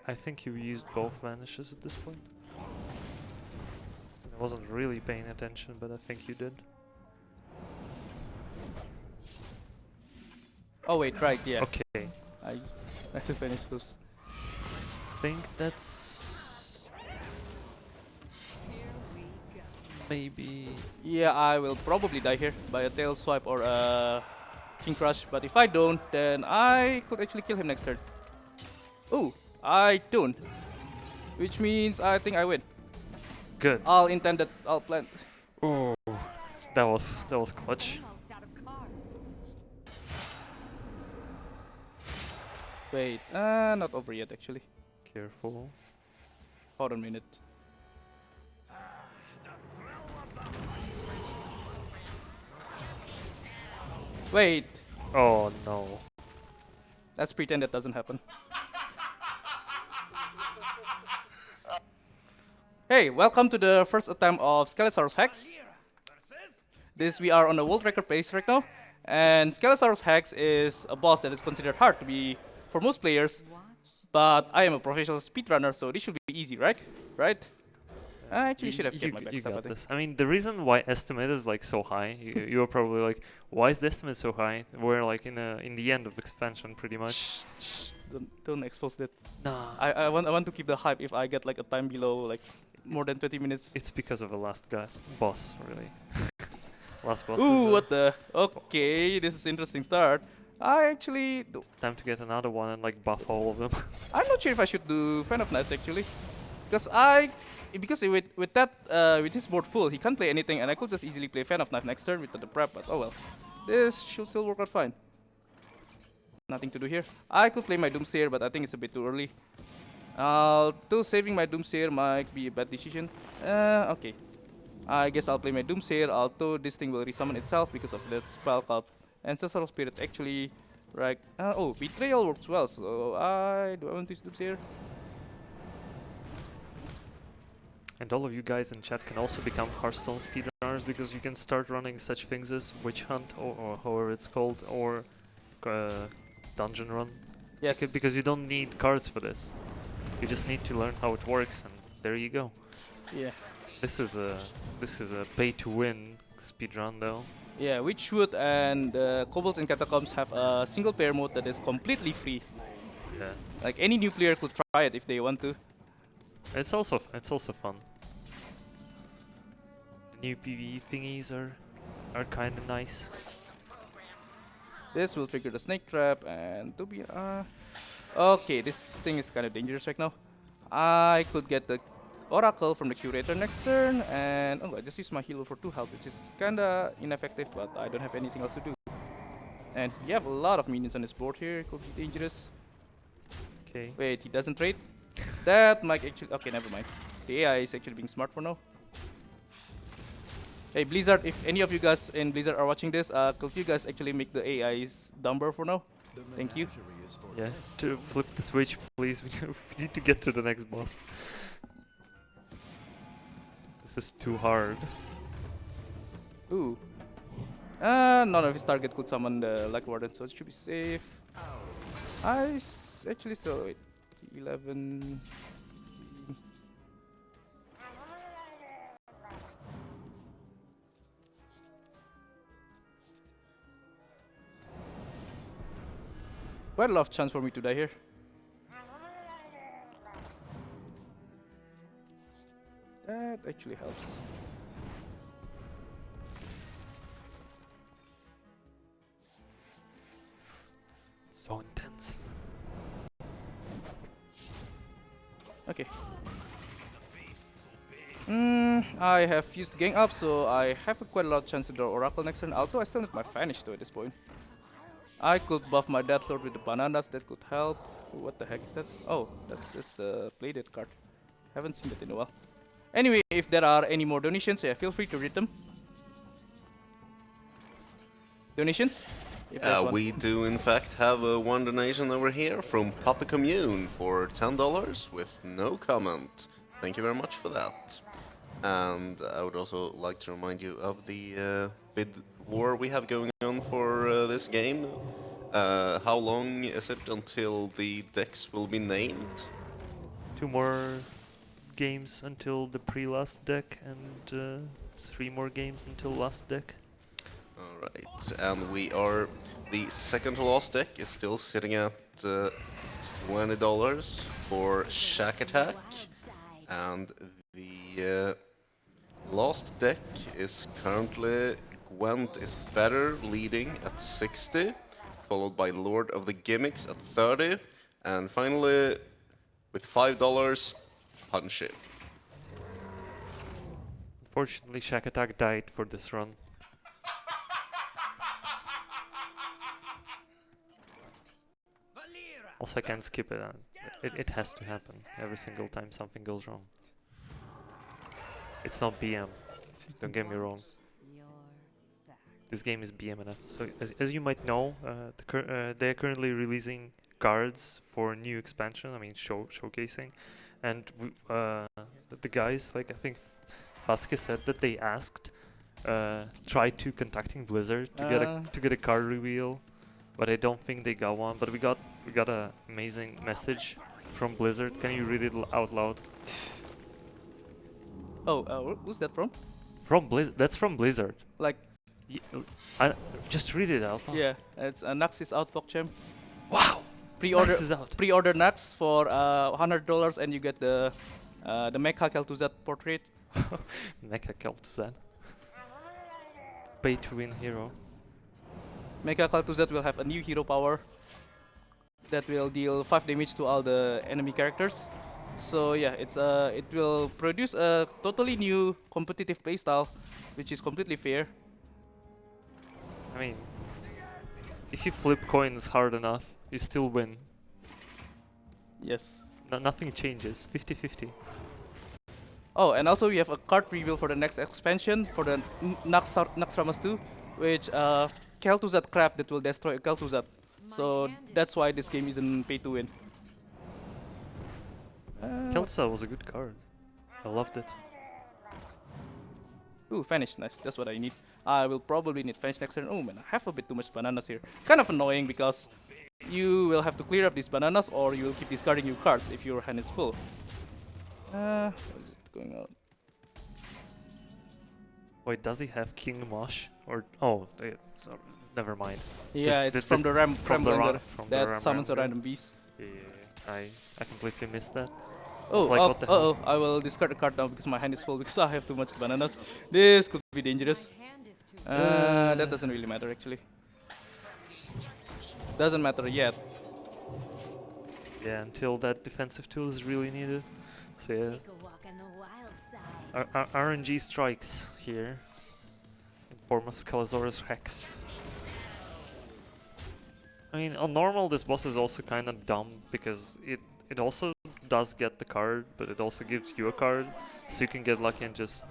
I think you used both vanishes at this point. I wasn't really paying attention, but I think you did. Oh wait, right, yeah. Okay. I have to finish those. I think that's maybe. Yeah, I will probably die here by a tail swipe or a king crush. But if I don't, then I could actually kill him next turn. Ooh, I don't. Which means I think I win. Good. I'll intend that. I'll plan. Oh, that was clutch. Almost out of cards. Wait, not over yet actually. Careful. Hold on a minute. Wait, Oh no. let's pretend that doesn't happen. Hey, welcome to the first attempt of Skelesaurus Hex. We are on a world record pace right now, and Skelesaurus Hex is a boss that is considered hard to be for most players. But I am a professional speedrunner, so this should be easy, right? Right? I actually should have kept my backstab, I got think. this. I mean, the reason why estimate is like so high, you are probably like, why is the estimate so high? We're like in the end of expansion, pretty much. Don't expose that. Nah. I want to keep the hype if I get like a time below like more than 20 minutes. It's because of the last boss, really. Last boss. Ooh, is, what the? Okay, this is interesting start. I actually, time to get another one and like buff all of them. I'm not sure if I should do Fan of Knives actually, because with his board full, he can't play anything, and I could just easily play Fan of Knife next turn with the prep. But oh well, this should still work out fine. Nothing to do here. I could play my Doomsayer, but I think it's a bit too early. Though saving my Doomsayer might be a bad decision. Okay. I guess I'll play my Doomsayer, although this thing will resummon itself because of that spell called Ancestral Spirit actually. Right. Oh, Betrayal works well, so do I want to use Doomsayer? And all of you guys in chat can also become Hearthstone speedrunners because you can start running such things as Witch Hunt or however it's called, or Dungeon Run. Yes. Because you don't need cards for this. You just need to learn how it works, and there you go. Yeah. This is a pay-to-win speedrun, though. Yeah, Witchwood and Kobolds and Catacombs have a single player mode that is completely free. Yeah. Like any new player could try it if they want to. It's also fun. The new PvE thingies are kind of nice. This will trigger the snake trap, and to be okay, this thing is kind of dangerous right now. I could get the Oracle from the Curator next turn, and I just used my healer for 2 health, which is kinda ineffective, but I don't have anything else to do. And you have a lot of minions on this board here, it could be dangerous. Okay. Wait, he doesn't trade? That might actually... Okay, never mind. The AI is actually being smart for now. Hey Blizzard, if any of you guys in Blizzard are watching this, could you guys actually make the AIs dumber for now? Thank you. Yeah, to flip the switch, please. We need to get to the next boss. This is too hard. Ooh. None of his target could summon the Like Warden, so it should be safe. Actually still wait. 11. Quite a lot of chance for me to die here. That actually helps. So intense. Okay. I have used gang up, so I have quite a lot of chance to draw Oracle next turn, although I still need my Vanish though at this point. I could buff my Deathlord with the bananas, that could help. Ooh, what the heck is that? Oh, that is the Playdate card. Haven't seen that in a while. Anyway, if there are any more donations, yeah, feel free to read them. Donations? If there's one. We do in fact have one donation over here from Papa Commune for $10 with no comment. Thank you very much for that. And I would also like to remind you of the bid war we have going on for this game. How long is it until the decks will be named? 2 more games until the pre-last deck and 3 more games until last deck. Alright, and the second to last deck is still sitting at $20 for Shack Attack, and the last deck is currently Gwent is Better leading at 60, followed by Lord of the Gimmicks at 30, and finally with $5, Punchy. Unfortunately, Shack Attack died for this run. Also, I can't skip it. It has to happen every single time something goes wrong. It's not BM. Don't get me wrong. This game is BM enough. So, as you might know, they are currently releasing cards for new expansion. I mean, showcasing, and the guys, like I think Vasquez said that they asked, tried to contacting Blizzard to get a card reveal, but I don't think they got one. But we got a amazing message from Blizzard. Can you read it out loud? Oh, who's that from? From Blizzard. That's from Blizzard. Like, Just read it out loud. yeah, it's Nax is out, PogChamp. Wow. Pre-order Nax is out. Pre-order Nax for $100, and you get the Mecha Kel'Thuzad portrait. Mecha Kel'Thuzad. Pay to win hero. Mecha Kel'Thuzad will have a new hero power that will deal 5 damage to all the enemy characters. So yeah, it will produce a totally new competitive playstyle, which is completely fair. I mean, if you flip coins hard enough, you still win. Yes. Nothing changes. 50-50. Oh, and also we have a card preview for the next expansion for the Naxxramas 2, which Kel'Thuzad crab that will destroy Kel'Thuzad. So that's why this game isn't pay to win. Kel'Thuzad was a good card. I loved it. Ooh, Vanish, nice. That's what I need. I will probably need Vanish next turn. Oh man, I have a bit too much bananas here. Kind of annoying because you will have to clear up these bananas or you will keep discarding your cards if your hand is full. What is it going on? Wait, does he have King Mosh? Or never mind. Yeah, it's from the Ram that summons a random beast. Yeah, I completely missed that. Oh, like, what the hell? I will discard a card now because my hand is full because I have too much bananas. This could be dangerous. That doesn't really matter actually. Doesn't matter yet. Yeah, until that defensive tool is really needed. So yeah. RNG strikes here in form of Scalasaurus Rex. I mean, on normal this boss is also kind of dumb because it also does get the card, but it also gives you a card, so you can get lucky and just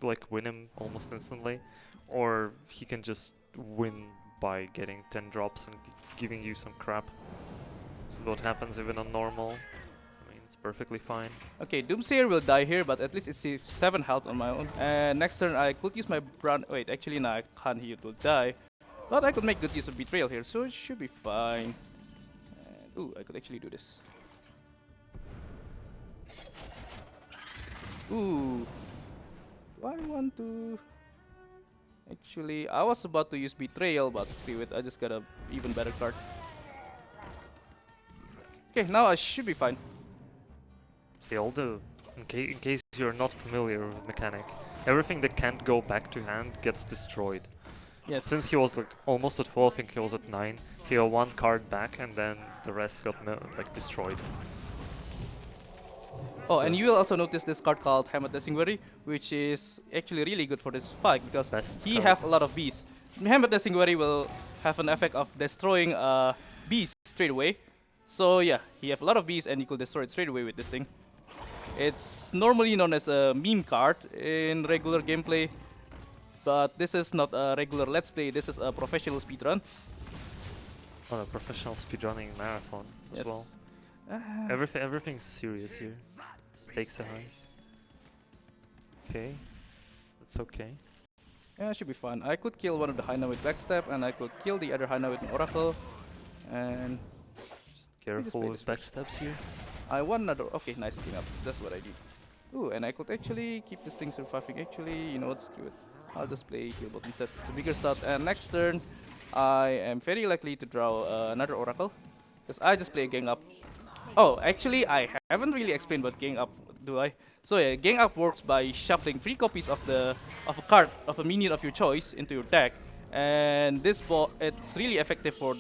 like win him almost instantly, or he can just win by getting 10 drops and giving you some crap. This is what happens even on normal. I mean, It's perfectly fine. Okay, Doomsayer will die here, but at least it saves 7 health on my own. And next turn I could use my brand. Wait, actually no, I can't. He will die. But I could make good use of Betrayal here, so it should be fine. And, ooh, I could actually do this. Ooh. Do I want to... Actually, I was about to use Betrayal, but screw it. I just got a even better card. Okay, now I should be fine. See, although, in case you're not familiar with the mechanic, everything that can't go back to hand gets destroyed. Yes. Since he was like almost at 4, I think he was at 9, he got 1 card back and then the rest got like destroyed. Oh, and you will also notice this card called Hammer Desingwari, which is actually really good for this fight because Best he card. have a lot of bees. Hammer Desingwari will have an effect of destroying bees straight away. So yeah, he have a lot of bees and you could destroy it straight away with this thing. It's normally known as a meme card in regular gameplay, but this is not a regular let's play, this is a professional speedrun. On a professional speedrunning marathon as Yes. well. Everything's serious here. Stakes are high. Okay, that's okay. Yeah, it should be fun. I could kill one of the Hyena with Backstab and I could kill the other Hyena with an Oracle. And Careful play with this backstabs here. I want another. Okay, nice clean up. That's what I did. Ooh, and I could actually keep this thing surviving. Actually, you know what? Screw it. I'll just play Healbot instead. It's a bigger start. And next turn, I am very likely to draw another Oracle. Because I just play Gang Up. Oh, actually, I haven't really explained what Gang Up, do I? So yeah, Gang Up works by shuffling 3 copies of a card of a minion of your choice into your deck. And this it's really effective for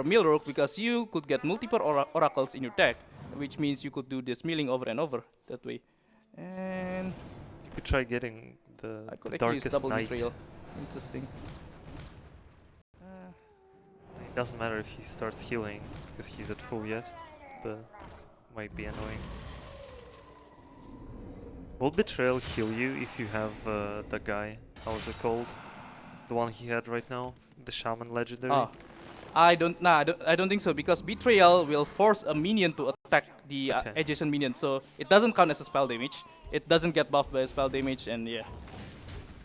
a mill rogue because you could get multiple oracles in your deck, which means you could do this milling over and over that way. And You could try getting the, I could the actually use darkest double night. betrayal. Interesting. It doesn't matter if he starts healing because he's at full yet, but might be annoying. Will Betrayal heal you if you have the guy? How is it called? The one he had right now, the Shaman Legendary. Ah, I don't think so because Betrayal will force a minion to attack the Okay. adjacent minion, so it doesn't count as a spell damage. It doesn't get buffed by spell damage, and yeah.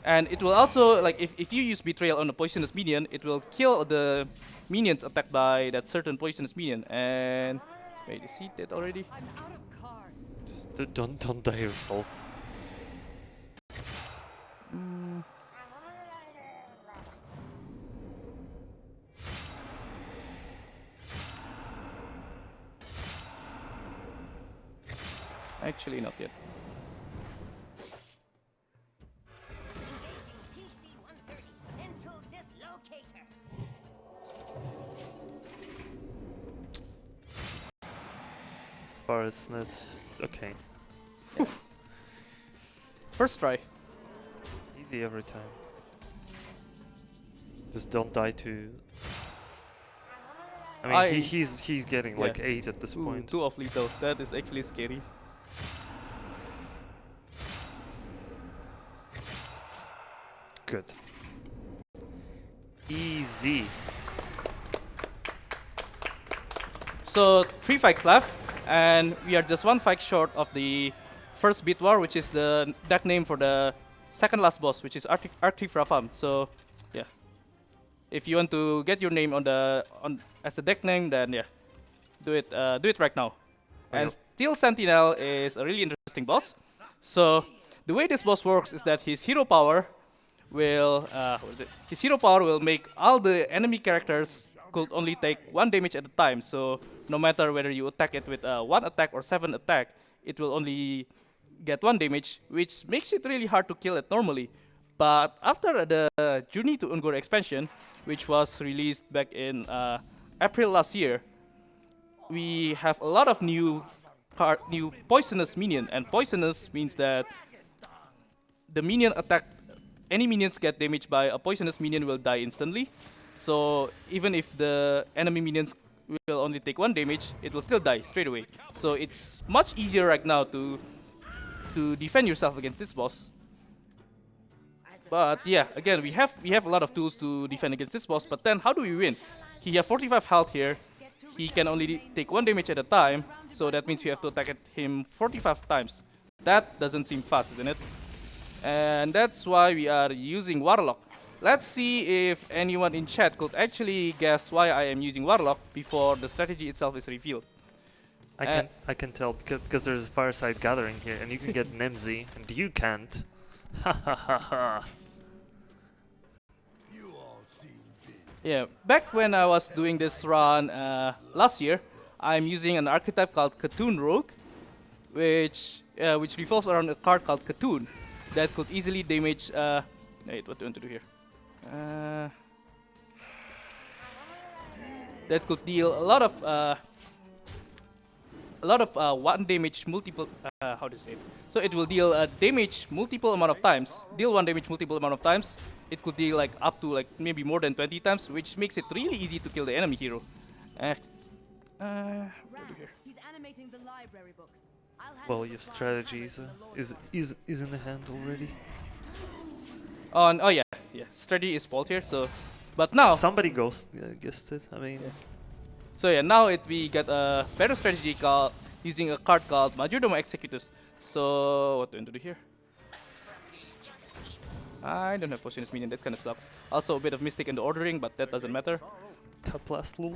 And it will also, like, if you use Betrayal on a poisonous minion, it will kill the minions attacked by that certain poisonous minion. And wait, is he dead already? I'm out of cards. Just don't die yourself. Actually, not yet. TC-130 into this locator. As far as that's okay. First try. Easy every time. Just don't die to. I mean, he's getting like 8 at this Ooh, point. 2 of lethal. That is actually scary. Good. Easy. So 3 fights left, and we are just 1 fight short of the first Beat War, which is the deck name for the second last boss, which is Arctic Rafam. So yeah, if you want to get your name as the deck name, then yeah, do it right now. And Steel Sentinel is a really interesting boss. So the way this boss works is that his hero power will make all the enemy characters could only take 1 damage at a time. So no matter whether you attack it with 1 attack or 7 attack, it will only get 1 damage, which makes it really hard to kill it normally. But after the Journey to Ungor expansion, which was released back in April last year, we have a lot of new poisonous minion, and poisonous means that the minion any minions get damaged by a poisonous minion will die instantly. So even if the enemy minions will only take 1 damage, it will still die straight away. So it's much easier right now to defend yourself against this boss. But yeah, again, we have a lot of tools to defend against this boss, but then how do we win? He have 45 health here, he can only take 1 damage at a time, so that means you have to attack at him 45 times. That doesn't seem fast, isn't it? And that's why we are using Warlock. Let's see if anyone in chat could actually guess why I am using Warlock before the strategy itself is revealed. I can tell because there's a fireside gathering here, and you can get Nemzi, and you can't. Ha ha ha ha. Yeah, back when I was doing this run last year, I'm using an archetype called Katoon Rogue, which revolves around a card called Katoon that could easily damage. Wait, what do I want to do here? That could deal a lot of 1 damage multiple. How do you say it? So it will deal damage multiple amount of times. Deal 1 damage multiple amount of times. It could deal like up to like maybe more than 20 times, which makes it really easy to kill the enemy hero. What do here? He's animating the library books. Well, your strategy is in the hand already. Oh yeah, strategy is fault here. So, but now. Somebody guessed it. I mean. Yeah. So yeah, now we got a better strategy called using a card called Majordomo Executus. So what do I want to do here? I don't have Potionous Minion, that kinda sucks. Also a bit of mistake in the ordering, but that doesn't matter. Top last lul.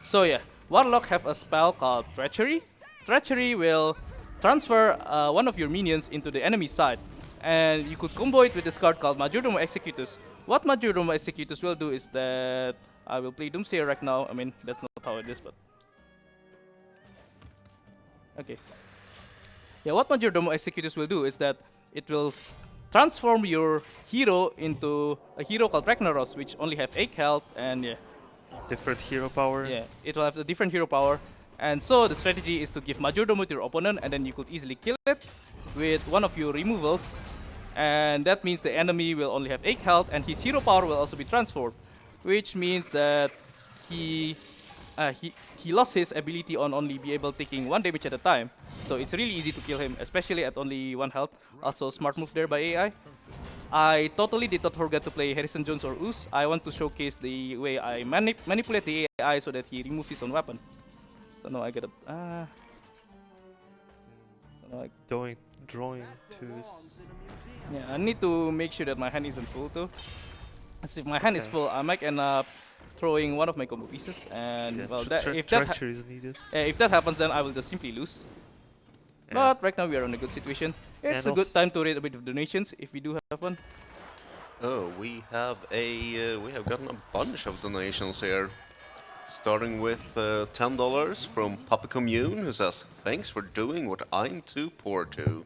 So yeah, Warlock have a spell called Treachery. Treachery will transfer one of your minions into the enemy side. And you could combo it with this card called Majordomo Executus. What Majordomo Executus will do is that I will play Doomsayer right now. I mean, that's not how it is, but okay. Yeah, what Majordomo Executus will do is that it will transform your hero into a hero called Ragnaros, which only have 8 health, and yeah. Different hero power. Yeah, it will have a different hero power. And so the strategy is to give Majordomo to your opponent, and then you could easily kill it with one of your removals. And that means the enemy will only have 8 health, and his hero power will also be transformed, which means that he lost his ability on only be able taking 1 damage at a time. So it's really easy to kill him, especially at only 1 health. Also smart move there by AI. I totally did not forget to play Harrison Jones or Oos. I want to showcase the way I manipulate the AI so that he removes his own weapon. So now I get a Drawing to this. yeah, I need to make sure that my hand isn't full too. As if my hand is full, I might end up throwing one of my combo pieces, and Yeah, well, is needed. if that happens, then I will just simply lose. Yeah. But right now we are in a good situation. It's And a good time to read a bit of donations if we do have one. Oh, we have gotten a bunch of donations here. Starting with $10 from Papa Commune, who says, "Thanks for doing what I'm too poor to."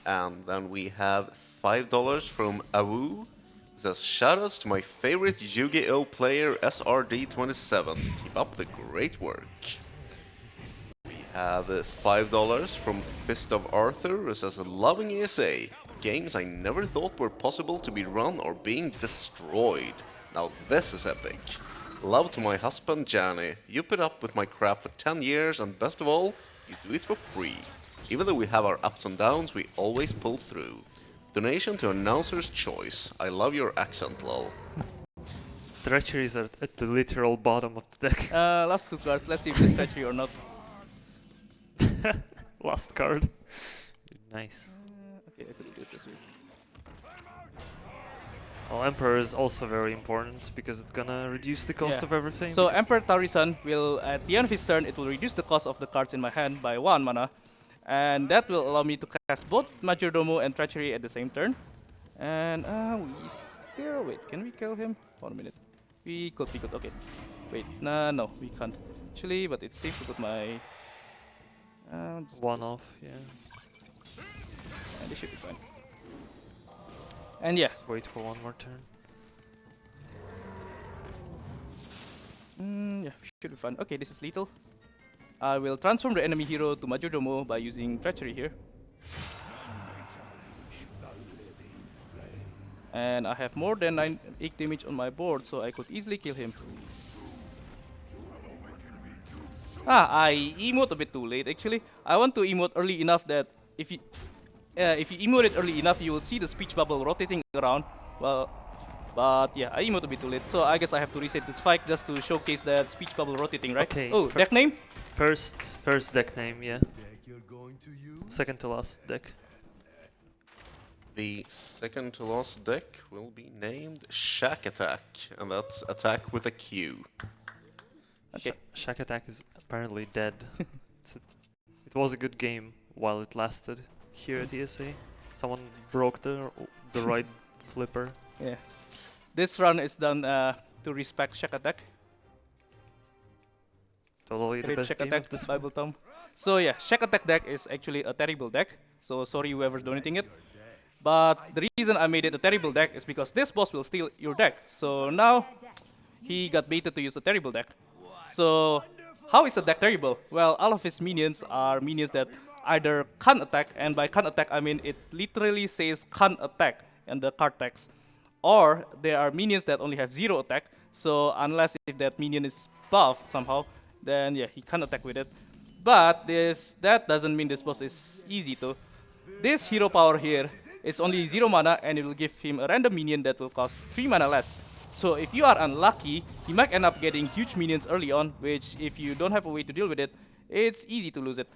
And then we have $5 from Awu, who says, "Shoutouts to my favorite Yu-Gi-Oh player SRD27. Keep up the great work." We have $5 from Fist of Arthur, who says, "Loving ESA. Games I never thought were possible to be run or being destroyed. Now this is epic. Love to my husband Johnny. You put up with my crap for 10 years, and best of all, you do it for free. Even though we have our ups and downs, we always pull through. Donation to Announcer's Choice. I love your accent, lol." Treachery is at the literal bottom of the deck. Last 2 cards. Let's see if it's treachery or not. Last card. Nice. Okay, I could do it this way. Well, Emperor is also very important because it's gonna reduce the cost Yeah. of everything. So because Emperor Tarisan will, at the end of his turn, it will reduce the cost of the cards in my hand by 1 mana. And that will allow me to cast both Majordomo and Treachery at the same turn. And we still, wait, can we kill him? 1 minute. We could, okay. Wait, no, we can't. Actually, but it's safe to put my... one off, yeah. And this should be fine. And yeah. Just wait for 1 more turn. Yeah, should be fun. Okay, this is lethal. I will transform the enemy hero to Majordomo by using Treachery here. And I have more than 8 damage on my board, so I could easily kill him. I emote a bit too late actually. I want to emote early enough that if you emote it early enough, you will see the speech bubble rotating around But yeah, I emote a bit too late, so I guess I have to reset this fight just to showcase that speech bubble rotating, right? Okay, Oh, deck name? First deck name, yeah. Second to last deck. The second to last deck will be named Shack Attack, and that's attack with a Q. Okay. Shack Attack is apparently dead. It was a good game while it lasted here at ESA. Someone broke the right flipper. Yeah. This run is done to respect Shack Attack. Totally the Great best Shack game Attack, of this Bible Tom. So yeah, Shack Attack deck is actually a terrible deck. So sorry whoever's donating it. But the reason I made it a terrible deck is because this boss will steal your deck. So now he got baited to use a terrible deck. So how is a deck terrible? Well, all of his minions are minions that either can't attack, and by can't attack I mean it literally says can't attack in the card text. Or there are minions that only have 0 attack. So unless if that minion is buffed somehow, then yeah, he can't attack with it. But that doesn't mean this boss is easy to. This hero power here, it's only 0 mana and it will give him a random minion that will cost 3 mana less. So if you are unlucky, you might end up getting huge minions early on, which if you don't have a way to deal with it, it's easy to lose it.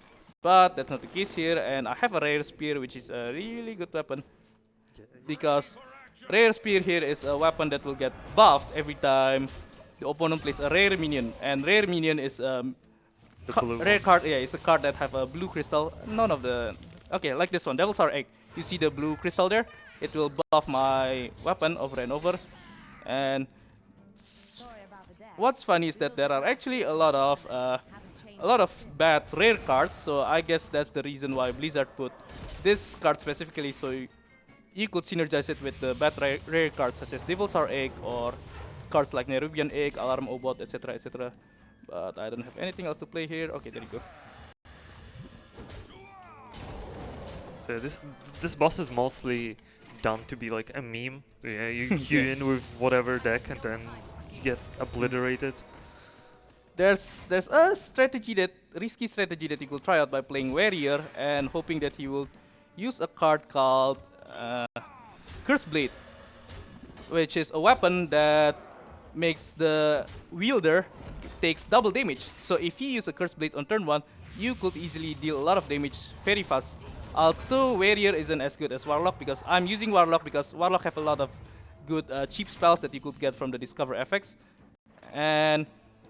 But that's not the case here, and I have a rare spear, which is a really good weapon. Because rare spear here is a weapon that will get buffed every time the opponent plays a rare minion, and rare minion is rare card. Yeah, it's a card that have a blue crystal. None of the like this one, Devil's Hour Egg. You see the blue crystal there? It will buff my weapon over and over. And what's funny is that there are actually a lot of bad rare cards. So I guess that's the reason why Blizzard put this card specifically, so you could synergize it with the bad rare cards such as Devil's Hour Egg or cards like Nerubian Egg, Alarm Obot, etc., etc. But I don't have anything else to play here. Okay, there you go. So this boss is mostly done to be like a meme. Yeah, you queue in with whatever deck and then get obliterated. There's a risky strategy that you could try out by playing Warrior and hoping that he will use a card called Curse Blade, which is a weapon that makes the wielder takes double damage. So if you use a Curse Blade on turn 1, you could easily deal a lot of damage very fast. Although Warrior isn't as good as Warlock, because I'm using Warlock because Warlock have a lot of good cheap spells that you could get from the Discover FX, and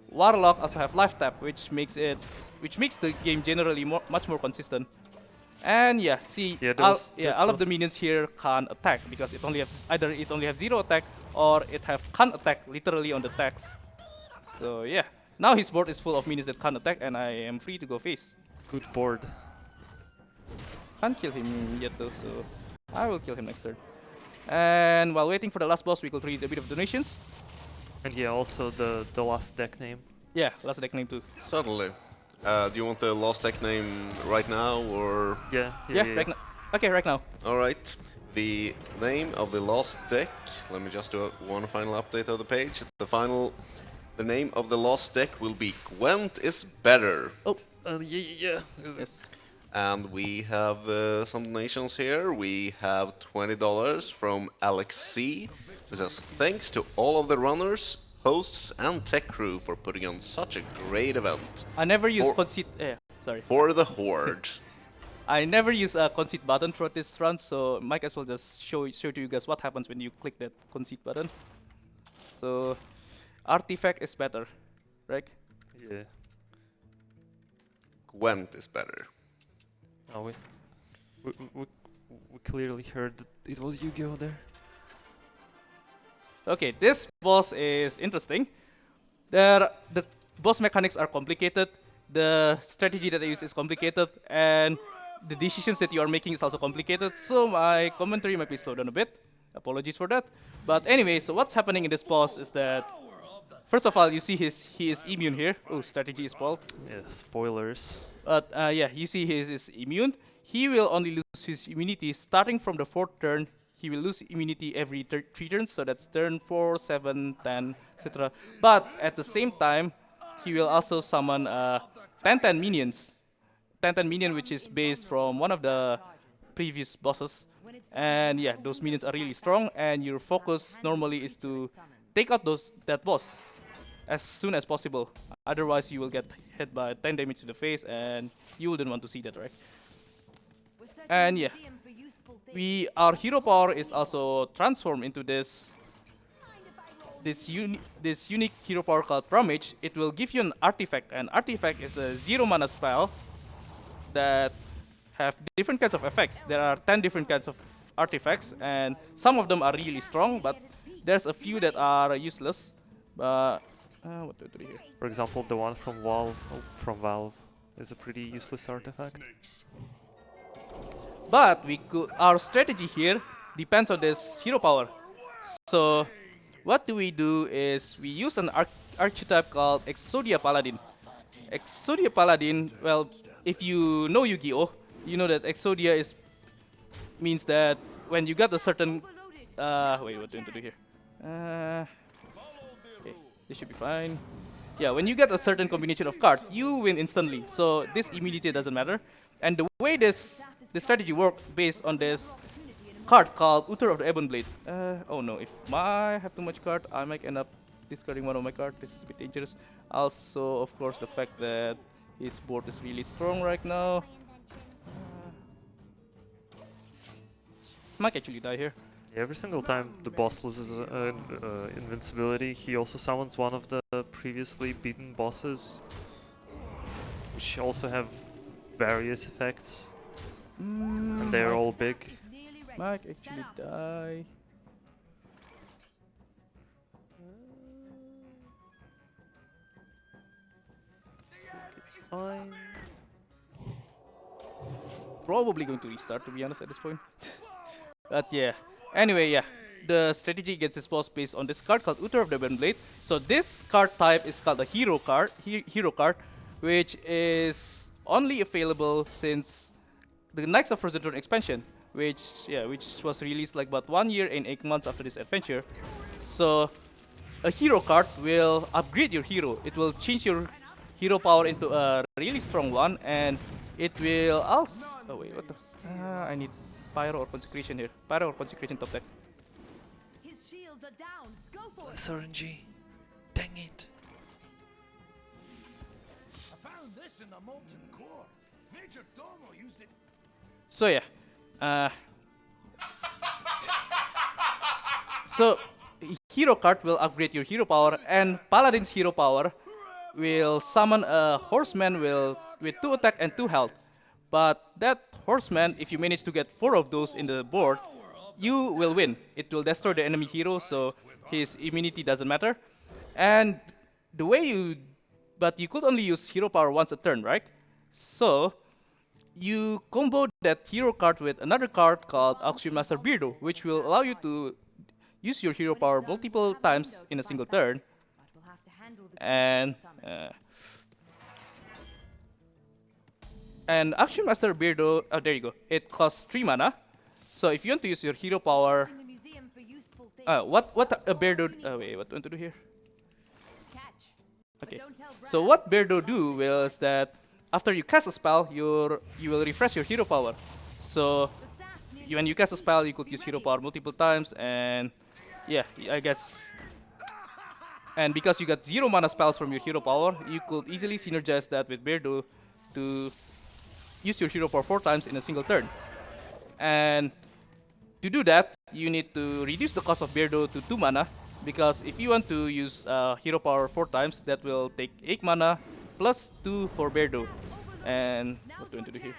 Warlock also have Life Tap, which makes the game generally much more consistent. And yeah, see, all of the minions here can't attack because it only has either it only have 0 attack or it have can't attack literally on the text. So yeah, now his board is full of minions that can't attack, and I am free to go face. Good board. Can't kill him yet though, so I will kill him next turn. And while waiting for the last boss, we could read a bit of donations. And yeah, also the last deck name. Yeah, last deck name too. Certainly. Do you want the last deck name right now, or...? Yeah. Right now. Okay, right now. Alright. The name of the last deck, let me just do one final update of the page. The name of the last deck will be Gwent is Better. Oh, yeah. yes. And we have some donations here. We have $20 from Alex C. Who says, thanks to all of the runners, hosts and tech crew for putting on such a great event. I never use conceit. Sorry. For the Horde. I never use a conceit button throughout this run, so might as well just show to you guys what happens when you click that conceit button. So, artifact is better, right? Yeah. Gwent is better. Oh, we clearly heard that it was Yu-Gi-Oh there. Okay, this boss is interesting. The boss mechanics are complicated, the strategy that I use is complicated, and the decisions that you are making is also complicated, so my commentary might be slowed down a bit. Apologies for that. But anyway, so what's happening in this boss is that, first of all, you see he is immune here. Oh, strategy is spoiled. Yeah, spoilers. But yeah, you see he is immune. He will only lose his immunity starting from the 4th turn. He will lose immunity every 3 turns, so that's turn 4, 7, 10, etc. But at the same time, he will also summon 10-10 minions. 10-10 minion, which is based from one of the previous bosses. And yeah, those minions are really strong, and your focus normally is to take out that boss as soon as possible. Otherwise, you will get hit by 10 damage to the face, and you wouldn't want to see that, right? And yeah, our hero power is also transformed into this unique hero power called Promage. It will give you an artifact. An artifact is a 0 mana spell that have different kinds of effects. There are 10 different kinds of artifacts, and some of them are really strong, but there's a few that are useless. But what do I do here? For example, the one from Valve is a pretty useless artifact. But our strategy here depends on this hero power. So what we do is we use an archetype called Exodia Paladin. Exodia Paladin, well, if you know Yu-Gi-Oh, you know that Exodia means that when you got a certain wait, what do I do here? Okay, this should be fine. Yeah, when you get a certain combination of cards, you win instantly. So this immunity doesn't matter. And the way this strategy works based on this card called Uther of the Ebon Blade. Oh no, if I have too much card, I might end up discarding one of my cards. This is a bit dangerous. Also, of course, the fact that his board is really strong right now. Might actually die here. Every single time the boss loses invincibility, he also summons one of the previously beaten bosses, which also have various effects, and they're all big. Might actually die. It's fine. Probably going to restart, to be honest, at this point. But yeah. Anyway, yeah. The strategy against this boss based on this card called Uther of the Ebon Blade. So this card type is called a hero card, which is only available since the Knights of Frozen Throne expansion, which was released like about 1 year and 8 months after this adventure. So a hero card will upgrade your hero. It will change your hero power into a really strong one, and it will also... Oh wait, what the... I need Pyro or Consecration here. Pyro or Consecration top deck. His shields are down. Go for it. SRNG. Dang it. I found this in the molten core. Major Domo used it. So yeah. So hero card will upgrade your hero power, and Paladin's hero power will summon a horseman with 2 attack and 2 health. But that horseman, if you manage to get 4 of those in the board, you will win. It will destroy the enemy hero, so his immunity doesn't matter. And the way but you could only use hero power once a turn, right? So you combo that hero card with another card called Auction Master Beardo, which will allow you to use your hero power multiple times in a single turn. And Action Master Beardo, there you go. It costs 3 mana. So if you want to use your hero power, what a Beardo? Wait, what do I want to do here? Okay. So what Beardo do is that after you cast a spell, you will refresh your hero power. So when you cast a spell, you could use hero power multiple times, and yeah, I guess. And because you got 0 mana spells from your hero power, you could easily synergize that with Beardo to use your hero power 4 times in a single turn. And to do that, you need to reduce the cost of Beardo to 2 mana, because if you want to use hero power 4 times, that will take 8 mana plus 2 for Beardo. And what do I want to do here?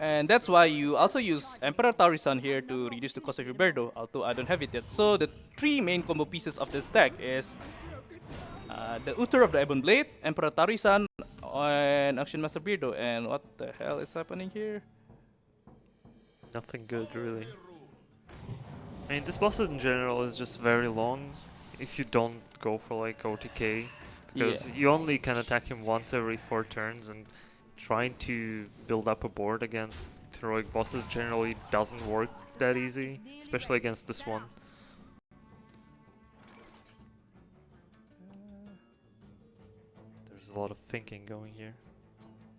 And that's why you also use Emperor Taurisan here to reduce the cost of your Beardo, although I don't have it yet. So the 3 main combo pieces of this deck is the Uther of the Ebon Blade, Emperor Taurisan, and Action Master Beardo. And what the hell is happening here? Nothing good, really. I mean, this boss in general is just very long if you don't go for like OTK, because you only can attack him once every 4 turns, and trying to build up a board against heroic bosses generally doesn't work that easy, especially against this one. There's a lot of thinking going here.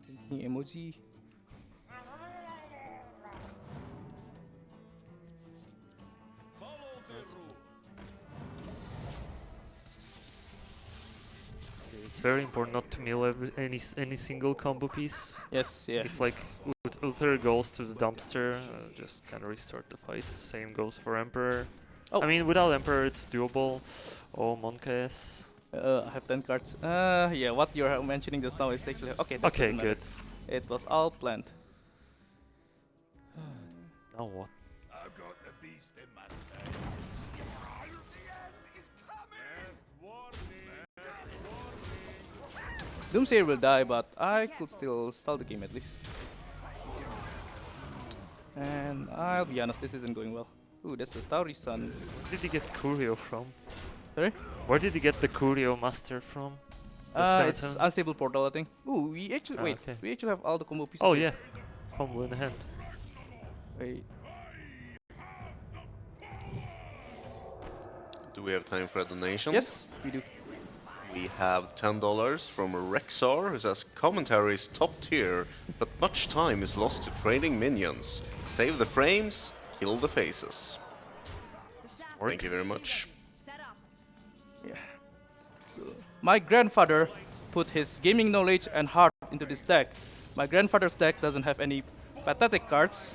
Thinking emoji. very important not to mill any single combo piece. Yes, yeah. If like Uther goes to the dumpster, just kind of restart the fight. Same goes for Emperor. Oh. I mean, without Emperor, it's doable. Oh, Monkaes. I have 10 cards. Yeah, what you're mentioning just now is actually okay. That Okay, doesn't matter. good. It was all planned. Now what? I've got the beast in my sight. The end is coming! Doomsayer will die, but I could still stall the game at least. And I'll be honest, this isn't going well. Ooh, that's the Tauri-san. Where did he get Curio from? Sorry? Where did he get the Curio Master from? It's unstable portal, I think. Ooh, we actually wait. Okay. We actually have all the combo pieces. Oh here. yeah, combo in the hand. Wait. Do we have time for a donation? Yes, we do. We have $10 from Rexar, who says commentary is top tier, but much time is lost to trading minions. Save the frames, kill the faces. Thank you very much. Set up. Yeah. So my grandfather put his gaming knowledge and heart into this deck. My grandfather's deck doesn't have any pathetic cards.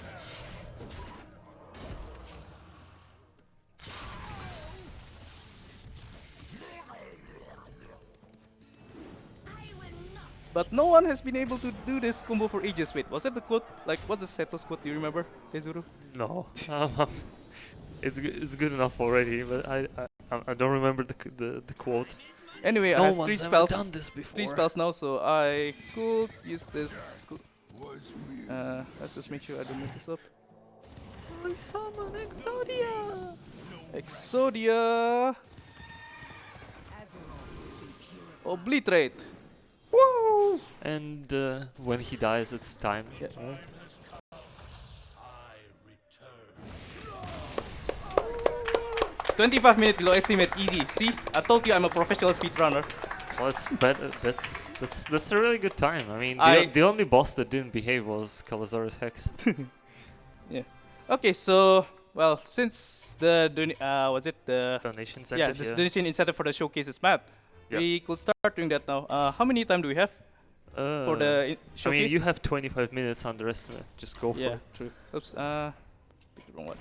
But no one has been able to do this combo for ages. Wait, was that the quote? Like, what's the Seto's quote? Do you remember, Tezuru? No, it's good enough already, but I don't remember the quote. Anyway, I No have one's 3 ever spells. done this before. 3 spells now, so I could use this. Was weird. Let's just make sure I don't mess this up. I summon Exodia! Exodia! Obliterate! Woo! And when he dies, it's time. Yeah. 25 minutes below estimate, easy. See, I told you I'm a professional speedrunner. Well, it's better. That's a really good time. I mean, I- the only boss that didn't behave was Calasaurus Hex. Yeah. Okay, so well, since the was it the Donation yeah incentive. this donation incentive for the showcase is mad, Yeah. we could start doing that now. How many time do we have for the I showcase? mean, you have 25 minutes underestimate. Just go for yeah, it. true. Oops, picked the wrong one.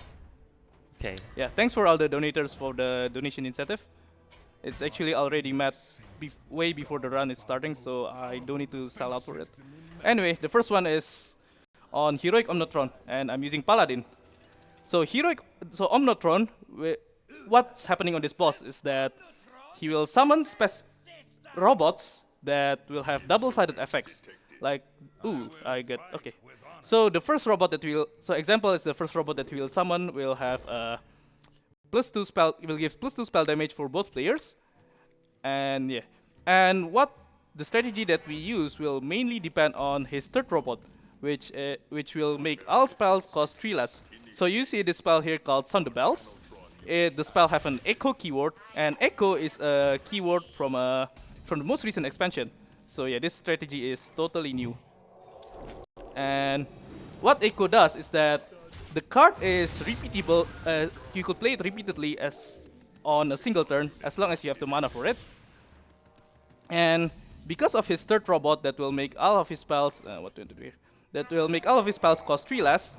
Okay. Yeah, thanks for all the donators for the donation incentive. It's actually already met way before the run is starting, so I don't need to sell out for it. Anyway, the first one is on Heroic Omnotron, and I'm using Paladin. So Omnotron, what's happening on this boss is that he will summon robots that will have double-sided effects. Like, ooh, I get, okay. So the first robot that example is the first robot that we will summon will have +2 spell, will give +2 spell damage for both players. And yeah, and what the strategy that we use will mainly depend on his third robot, which will make all spells cost 3 less. So you see this spell here called Sound the Bells. The spell have an echo keyword, and echo is a keyword from the most recent expansion. So yeah, this strategy is totally new. And what echo does is that the card is repeatable. You could play it repeatedly as on a single turn, as long as you have the mana for it. And because of his third robot that will make all of his spells, what do I do here? That will make all of his spells cost 3 less.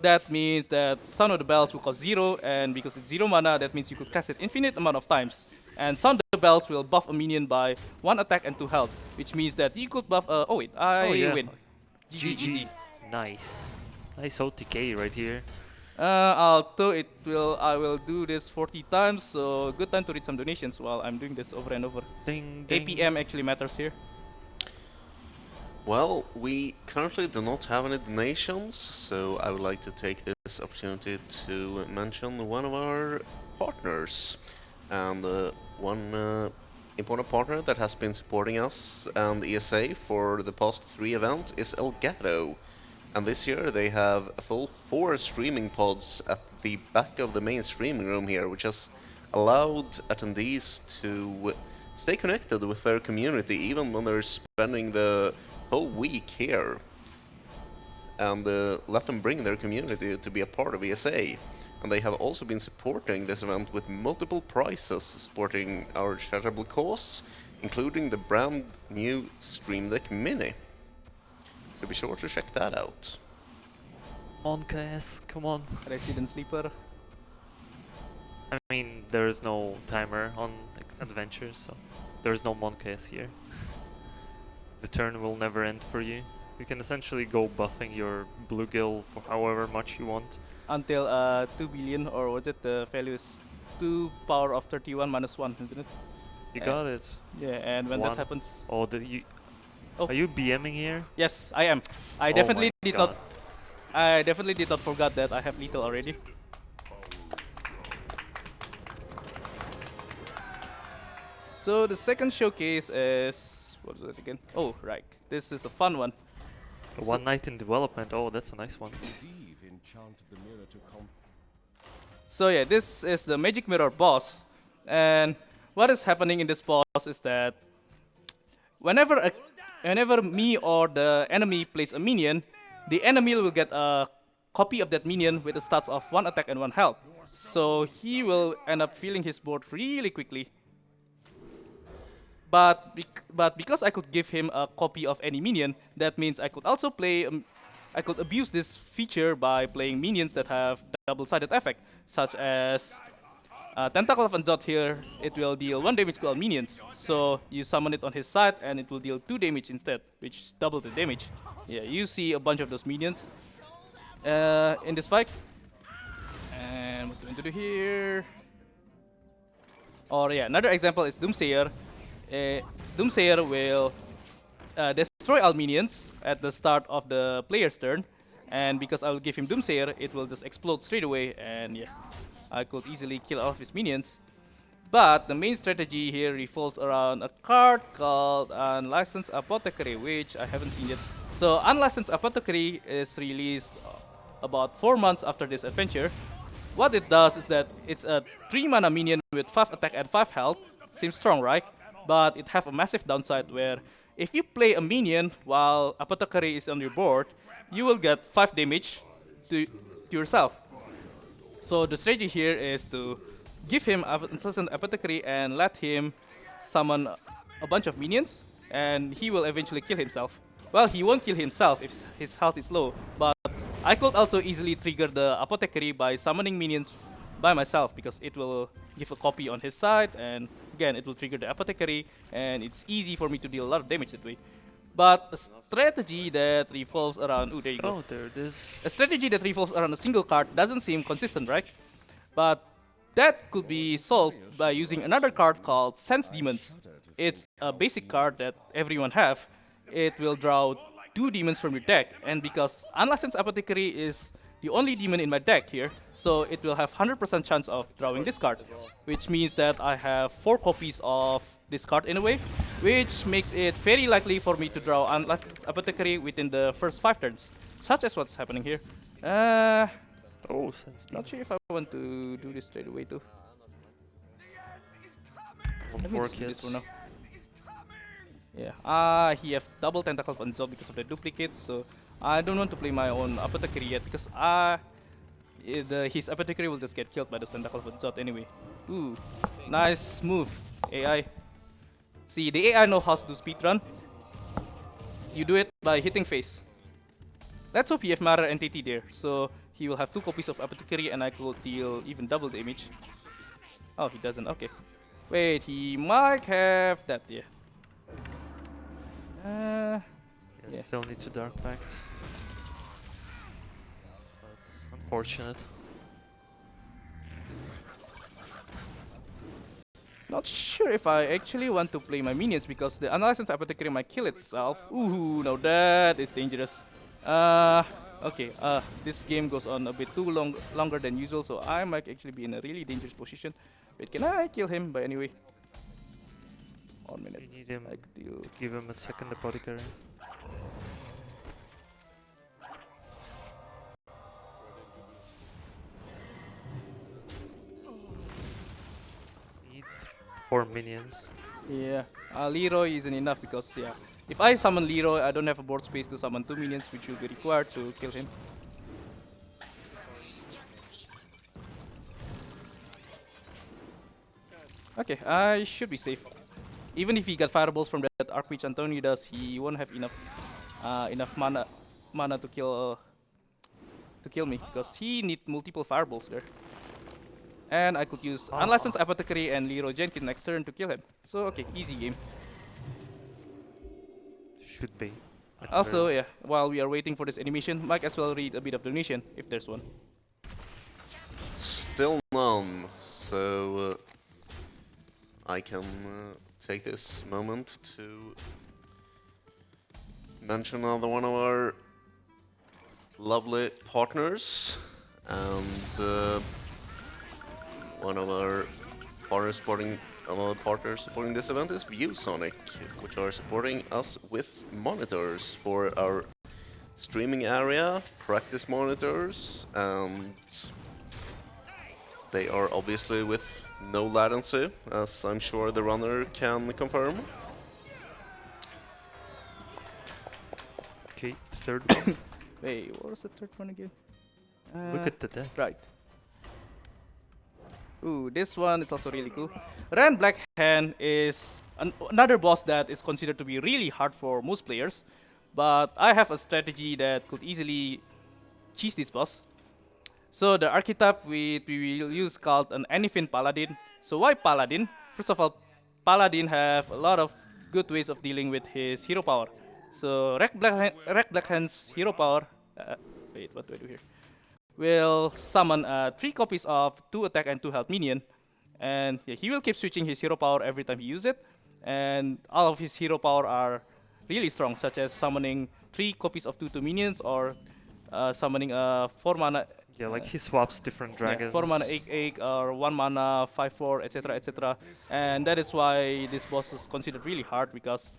That means that Sound of the Bells will cost 0, and because it's 0 mana, that means you could cast it infinite amount of times. And Sound of the Bells will buff a minion by 1 attack and 2 health, which means that you could buff. Oh wait, I win. GG. Easy. Nice. Nice OTK right here. Although I will do this 40 times, so good time to read some donations while I'm doing this over and over. Ding, ding. APM actually matters here. Well, we currently do not have any donations, so I would like to take this opportunity to mention one of our partners. And one important partner that has been supporting us and ESA for the past 3 events is Elgato. And this year they have a full 4 streaming pods at the back of the main streaming room here, which has allowed attendees to stay connected with their community even when they're spending the whole week here, and let them bring their community to be a part of ESA. And they have also been supporting this event with multiple prizes, supporting our charitable cause, including the brand new Stream Deck Mini. So be sure to check that out. Come on, KS, come on. Resident Sleeper. I mean, there is no timer on like, adventures, so there is no Monks here. The turn will never end for you. You can essentially go buffing your bluegill for however much you want. Until 2 billion, or what's it? The value is 2 power of 31 minus 1, isn't it? You got it. Yeah, and when One. that happens. Oh, did you? Oh. Are you BMing here? Yes, I am. I Oh definitely my did God. not. I definitely did not forget that I have lethal already. So the second showcase is, what is it again? Oh, right. This is a fun one. One night in development. Oh, that's a nice one. So yeah, this is the Magic Mirror boss, and what is happening in this boss is that whenever me or the enemy plays a minion, the enemy will get a copy of that minion with the stats of 1 attack and 1 health. So he will end up filling his board really quickly. But because I could give him a copy of any minion, that means I could also play. I could abuse this feature by playing minions that have double-sided effect, such as Tentacle of Unzot here. It will deal 1 damage to all minions. So you summon it on his side, and it will deal 2 damage instead, which double the damage. Yeah, you see a bunch of those minions in this fight. And what do we want to do here? Or yeah, another example is Doomsayer. Doomsayer will destroy all minions at the start of the player's turn, and because I will give him Doomsayer, it will just explode straight away, and yeah, I could easily kill all of his minions. But the main strategy here revolves around a card called Unlicensed Apothecary, which I haven't seen yet. So Unlicensed Apothecary is released about 4 months after this adventure. What it does is that it's a 3 mana minion with 5 attack and 5 health. Seems strong, right? But it have a massive downside where if you play a minion while Apothecary is on your board, you will get 5 damage to yourself. So the strategy here is to give him Incessant Apothecary and let him summon a bunch of minions, and he will eventually kill himself. Well, he won't kill himself if his health is low, but I could also easily trigger the Apothecary by summoning minions by myself, because it will give a copy on his side, and again it will trigger the Apothecary, and it's easy for me to deal a lot of damage that way. But a strategy that revolves around... Ooh, there you go. Oh, there it is. A strategy that revolves around a single card doesn't seem consistent, right? But that could be solved by using another card called Sense Demons. It's a basic card that everyone have. It will draw 2 demons from your deck, and because Unlicensed Apothecary is the only demon in my deck here, so it will have 100% chance of drawing this card, which means that I have 4 copies of this card in a way, which makes it very likely for me to draw Unlicensed Apothecary within the first 5 turns, such as what's happening here. Oh, sense. Not sure if I want to do this straight away too. One Let me for just do this kids. for now. Yeah, he have double Tentacle of Unzot because of the duplicates, so I don't want to play my own Apothecary yet, because his Apothecary will just get killed by the Tentacle of Unzot anyway. Ooh, nice move, AI. See, the AI know how to do speedrun. You do it by hitting face. Let's hope he have Matter Entity there, so he will have 2 copies of Apothecary, and I could deal even double damage. Oh, he doesn't, okay. Wait, he might have that, yeah. Yeah. Still need to Dark Pact. That's unfortunate. Not sure if I actually want to play my minions, because the Unlicensed Apothecary might kill itself. Ooh, now that is dangerous. Okay, this game goes on a bit too longer than usual, so I might actually be in a really dangerous position. Wait, can I kill him by any way? 1 minute. You need him. I could deal. Give him a second Apothecary. Needs 4 minions. Yeah, Leroy isn't enough because, yeah, if I summon Leroy, I don't have a board space to summon 2 minions, which will be required to kill him. Okay, I should be safe. even if he got fireballs from that Archmage Antonio does, he won't have enough mana to kill me because he need multiple fireballs there. And I could use Unlicensed Apothecary and Leroy Jenkins next turn to kill him. So okay, easy game. Should be. at Also, first. yeah, while we are waiting for this animation, might as well read a bit of donation if there's one. Still none, so I can take this moment to mention another one of our lovely partners, and one of our partners supporting this event is ViewSonic, which are supporting us with monitors for our streaming area, practice monitors, and they are obviously with no latency, as I'm sure the runner can confirm. Okay, third one. Wait, what was the third one again? Look at the deck. Right. Ooh, this one is also really cool. Ran Black Hand is another boss that is considered to be really hard for most players, but I have a strategy that could easily cheese this boss. So the archetype we will use called an Anyfin Paladin. So why Paladin? First of all, Paladin have a lot of good ways of dealing with his hero power. So Wreck Black Hand's hero power. Wait, what do I do here? Will summon 3 copies of 2 attack and 2 health minion, and yeah, he will keep switching his hero power every time he uses it. And all of his hero power are really strong, such as summoning 3 copies of 2/2 minions or summoning 4 mana. Yeah, like he swaps different dragons. 4 mana 8/8 or 1 mana 5/4, etc., etc. And that is why this boss is considered really hard because,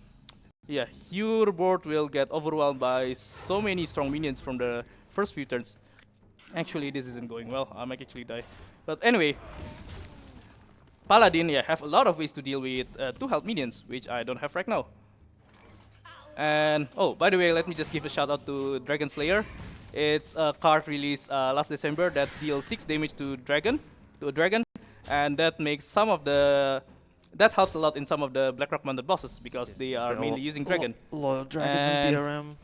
yeah, your board will get overwhelmed by so many strong minions from the first few turns. Actually, this isn't going well. I might actually die. But anyway, Paladin, yeah, have a lot of ways to deal with 2 health minions, which I don't have right now. And oh, by the way, let me just give a shout out to Dragon Slayer. It's a card released last December that deals 6 damage to a dragon, and that makes that helps a lot in some of the Blackrock mounted bosses because they are mainly using dragon. A lot of dragons And- in BRM.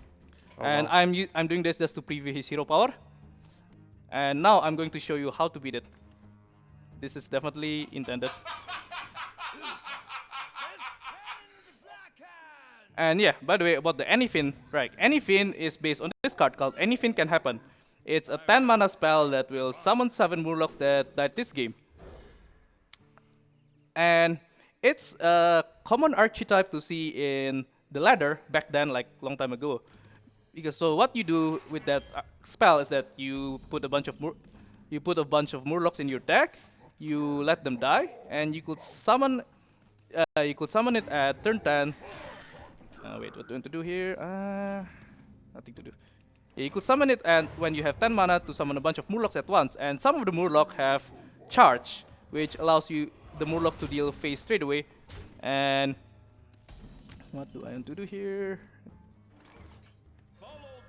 Oh, And wow. I'm doing this just to preview his hero power. And now I'm going to show you how to beat it. This is definitely intended. And yeah, by the way, about the Anyfin, right? Anyfin is based on this card called Anyfin Can Happen. It's a 10 mana spell that will summon 7 Murlocs that died this game. And it's a common archetype to see in the ladder back then, like long time ago. Because so what you do with that spell is that you put a bunch of Murlocs in your deck, you let them die, and you could summon it at turn 10. Wait, what do I want to do here? Nothing to do. Yeah, you could summon it, and when you have 10 mana to summon a bunch of Murlocs at once, and some of the Murloc have charge, which allows the Murloc to deal phase straight away. And what do I want to do here?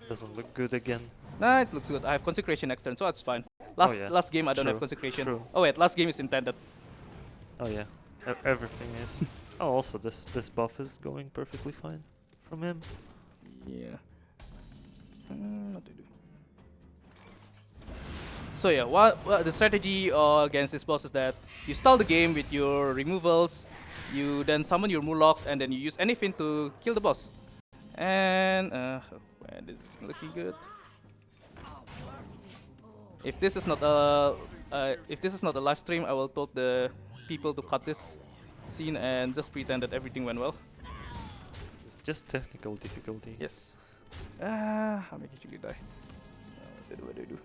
Doesn't look good again. Nah, it looks good. I have Consecration next turn, so that's fine. Last game I don't have True, Consecration. true. Oh wait, last game is intended. Oh yeah, everything is. Oh, also this buff is going perfectly fine from him. Yeah. What do I do? So yeah, what the strategy against this boss is that you stall the game with your removals, you then summon your Murlocs, and then you use anything to kill the boss. And man, this is looking good. If this is not a live stream, I will tell the people to cut this scene and just pretend that everything went well. It's just technical difficulty. Yes. I may actually die. What do I do?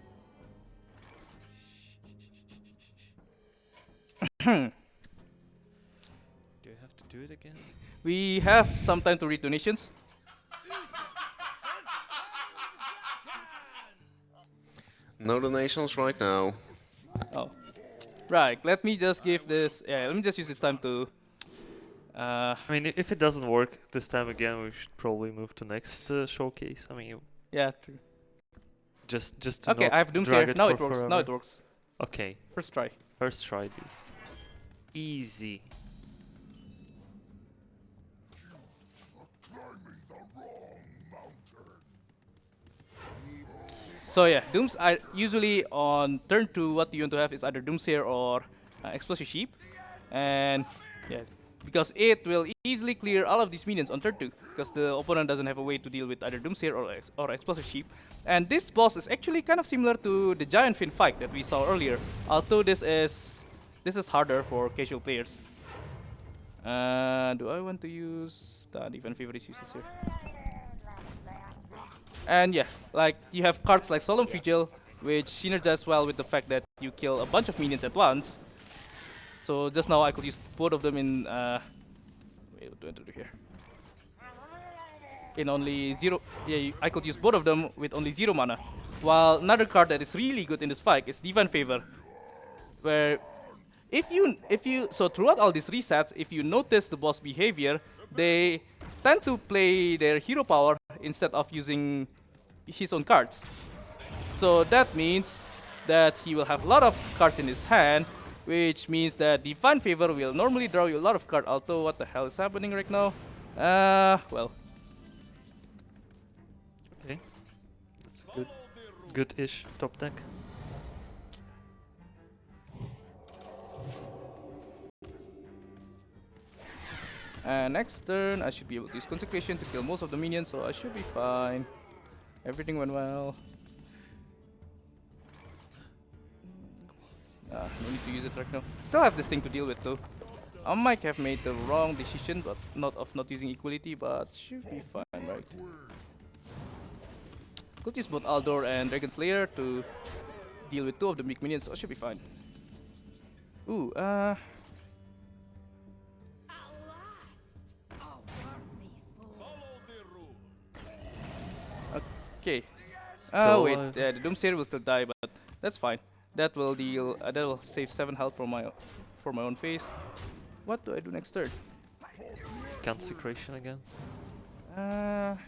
Do you have to do it again? We have some time to read donations. No donations right now. Oh, right. Let me just give this. Yeah, let me just use this time to. I mean, if it doesn't work this time again, we should probably move to next showcase. I mean, Yeah. True. just to Okay, not I have Doomsayer. drag Now for it works. Now forever. it works. Okay, First try. first try, dude. Easy. So yeah, Dooms are usually on turn 2, what you want to have is either Doomsayer or Explosive Sheep. And yeah, because it will easily clear all of these minions on turn 2, because the opponent doesn't have a way to deal with either Doomsayer or Explosive Sheep. And this boss is actually kind of similar to the Giant Fin fight that we saw earlier, although this is harder for casual players. Do I want to use the Defense Favorites uses here? And yeah, like you have cards like Solemn Vigil, which synergize well with the fact that you kill a bunch of minions at once. So just now I could use both of them in wait, what do I do here? In only 0, yeah, I could use both of them with only 0 mana. While another card that is really good in this fight is Divine Favor, where if you so throughout all these resets, if you notice the boss behavior, they tend to play their hero power instead of using his own cards. So that means that he will have a lot of cards in his hand, which means that Divine Favor will normally draw you a lot of cards. Although, what the hell is happening right now? Well. Okay. That's good. Good-ish top deck. Next turn, I should be able to use Consecration to kill most of the minions, so I should be fine. Everything went well. No need to use it right now. Still have this thing to deal with though. I might have made the wrong decision, but not using Equality, but should be fine, right? Could use both Aldor and Dragon Slayer to deal with 2 of the big minions, so I should be fine. Ooh, okay. Oh wait, yeah, the Doomsayer will still die, but that's fine. That will deal. That will save 7 health for my own face. What do I do next turn? Consecration again.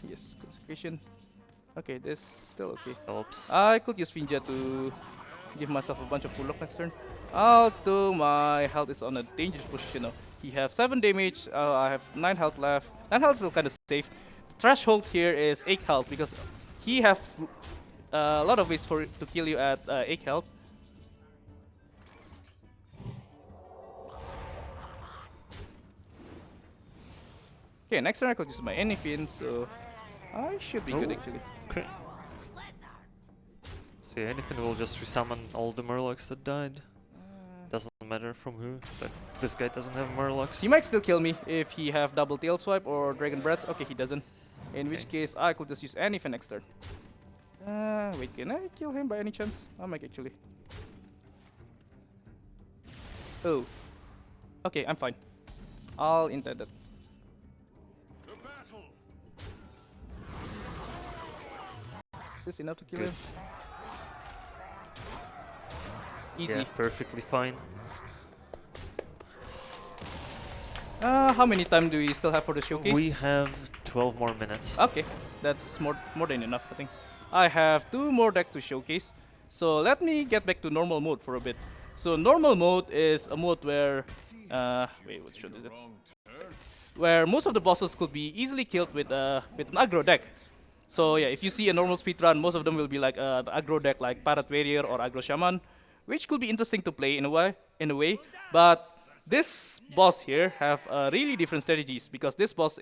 Yes, Consecration. Okay, this still okay. Helps. I could use Finja to give myself a bunch of full luck next turn. Although my health is on a dangerous position now. He have 7 damage. I have 9 health left. 9 health is still kind of safe. Threshold here is 8 health because he have a lot of ways to kill you at 8 health. Okay, next turn I could use my Anyfin, so I should be good actually. Okay. So yeah, anything will just resummon all the Murlocs that died. Doesn't matter from who, but this guy doesn't have Murlocs. He might still kill me if he have double tail swipe or dragon breaths. Okay, he doesn't. In which case I could just use Anyfin next turn. Wait, can I kill him by any chance? I might actually. Oh. Okay, I'm fine. I'll intend that. Is this enough to kill him? Easy. Yeah, perfectly fine. How many time do we still have for the showcase? We have 12 more minutes. Okay, that's more than enough, I think. I have 2 more decks to showcase. So let me get back to normal mode for a bit. So normal mode is a mode where wait, what should is it? Where most of the bosses could be easily killed with an aggro deck. So yeah, if you see a normal speedrun, most of them will be like an aggro deck like Pirate Warrior or Aggro Shaman, which could be interesting to play in a way. But this boss here have really different strategies because this boss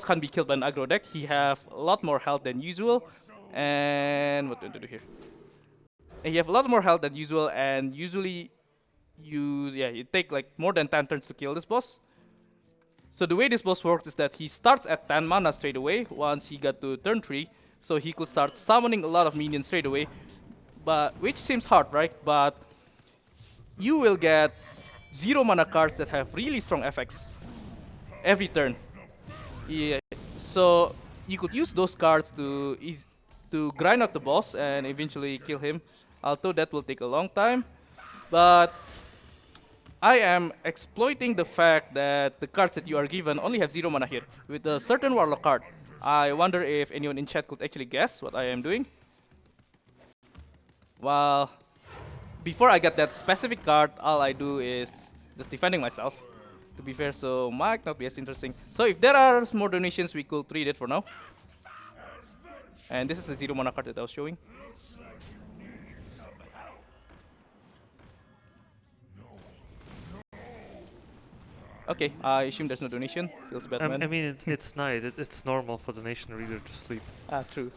can't be killed by an aggro deck. He have a lot more health than usual, and what do I do here? And you have a lot more health than usual, and usually you take like more than 10 turns to kill this boss. So the way this boss works is that he starts at 10 mana straight away once he got to turn 3, so he could start summoning a lot of minions straight away, but which seems hard, right? But you will get 0 mana cards that have really strong effects every turn. Yeah, so you could use those cards to grind out the boss and eventually kill him, although that will take a long time. But I am exploiting the fact that the cards that you are given only have 0 mana here. With a certain Warlock card, I wonder if anyone in chat could actually guess what I am doing. Well, before I get that specific card, all I do is just defending myself, to be fair, so might not be as interesting. So if there are more donations, we could read it for now. And this is the 0 mana card that I was showing. Okay, I assume there's no donation. Feels bad, man. I mean, it's night. It's normal for the nation reader to sleep. Ah, true.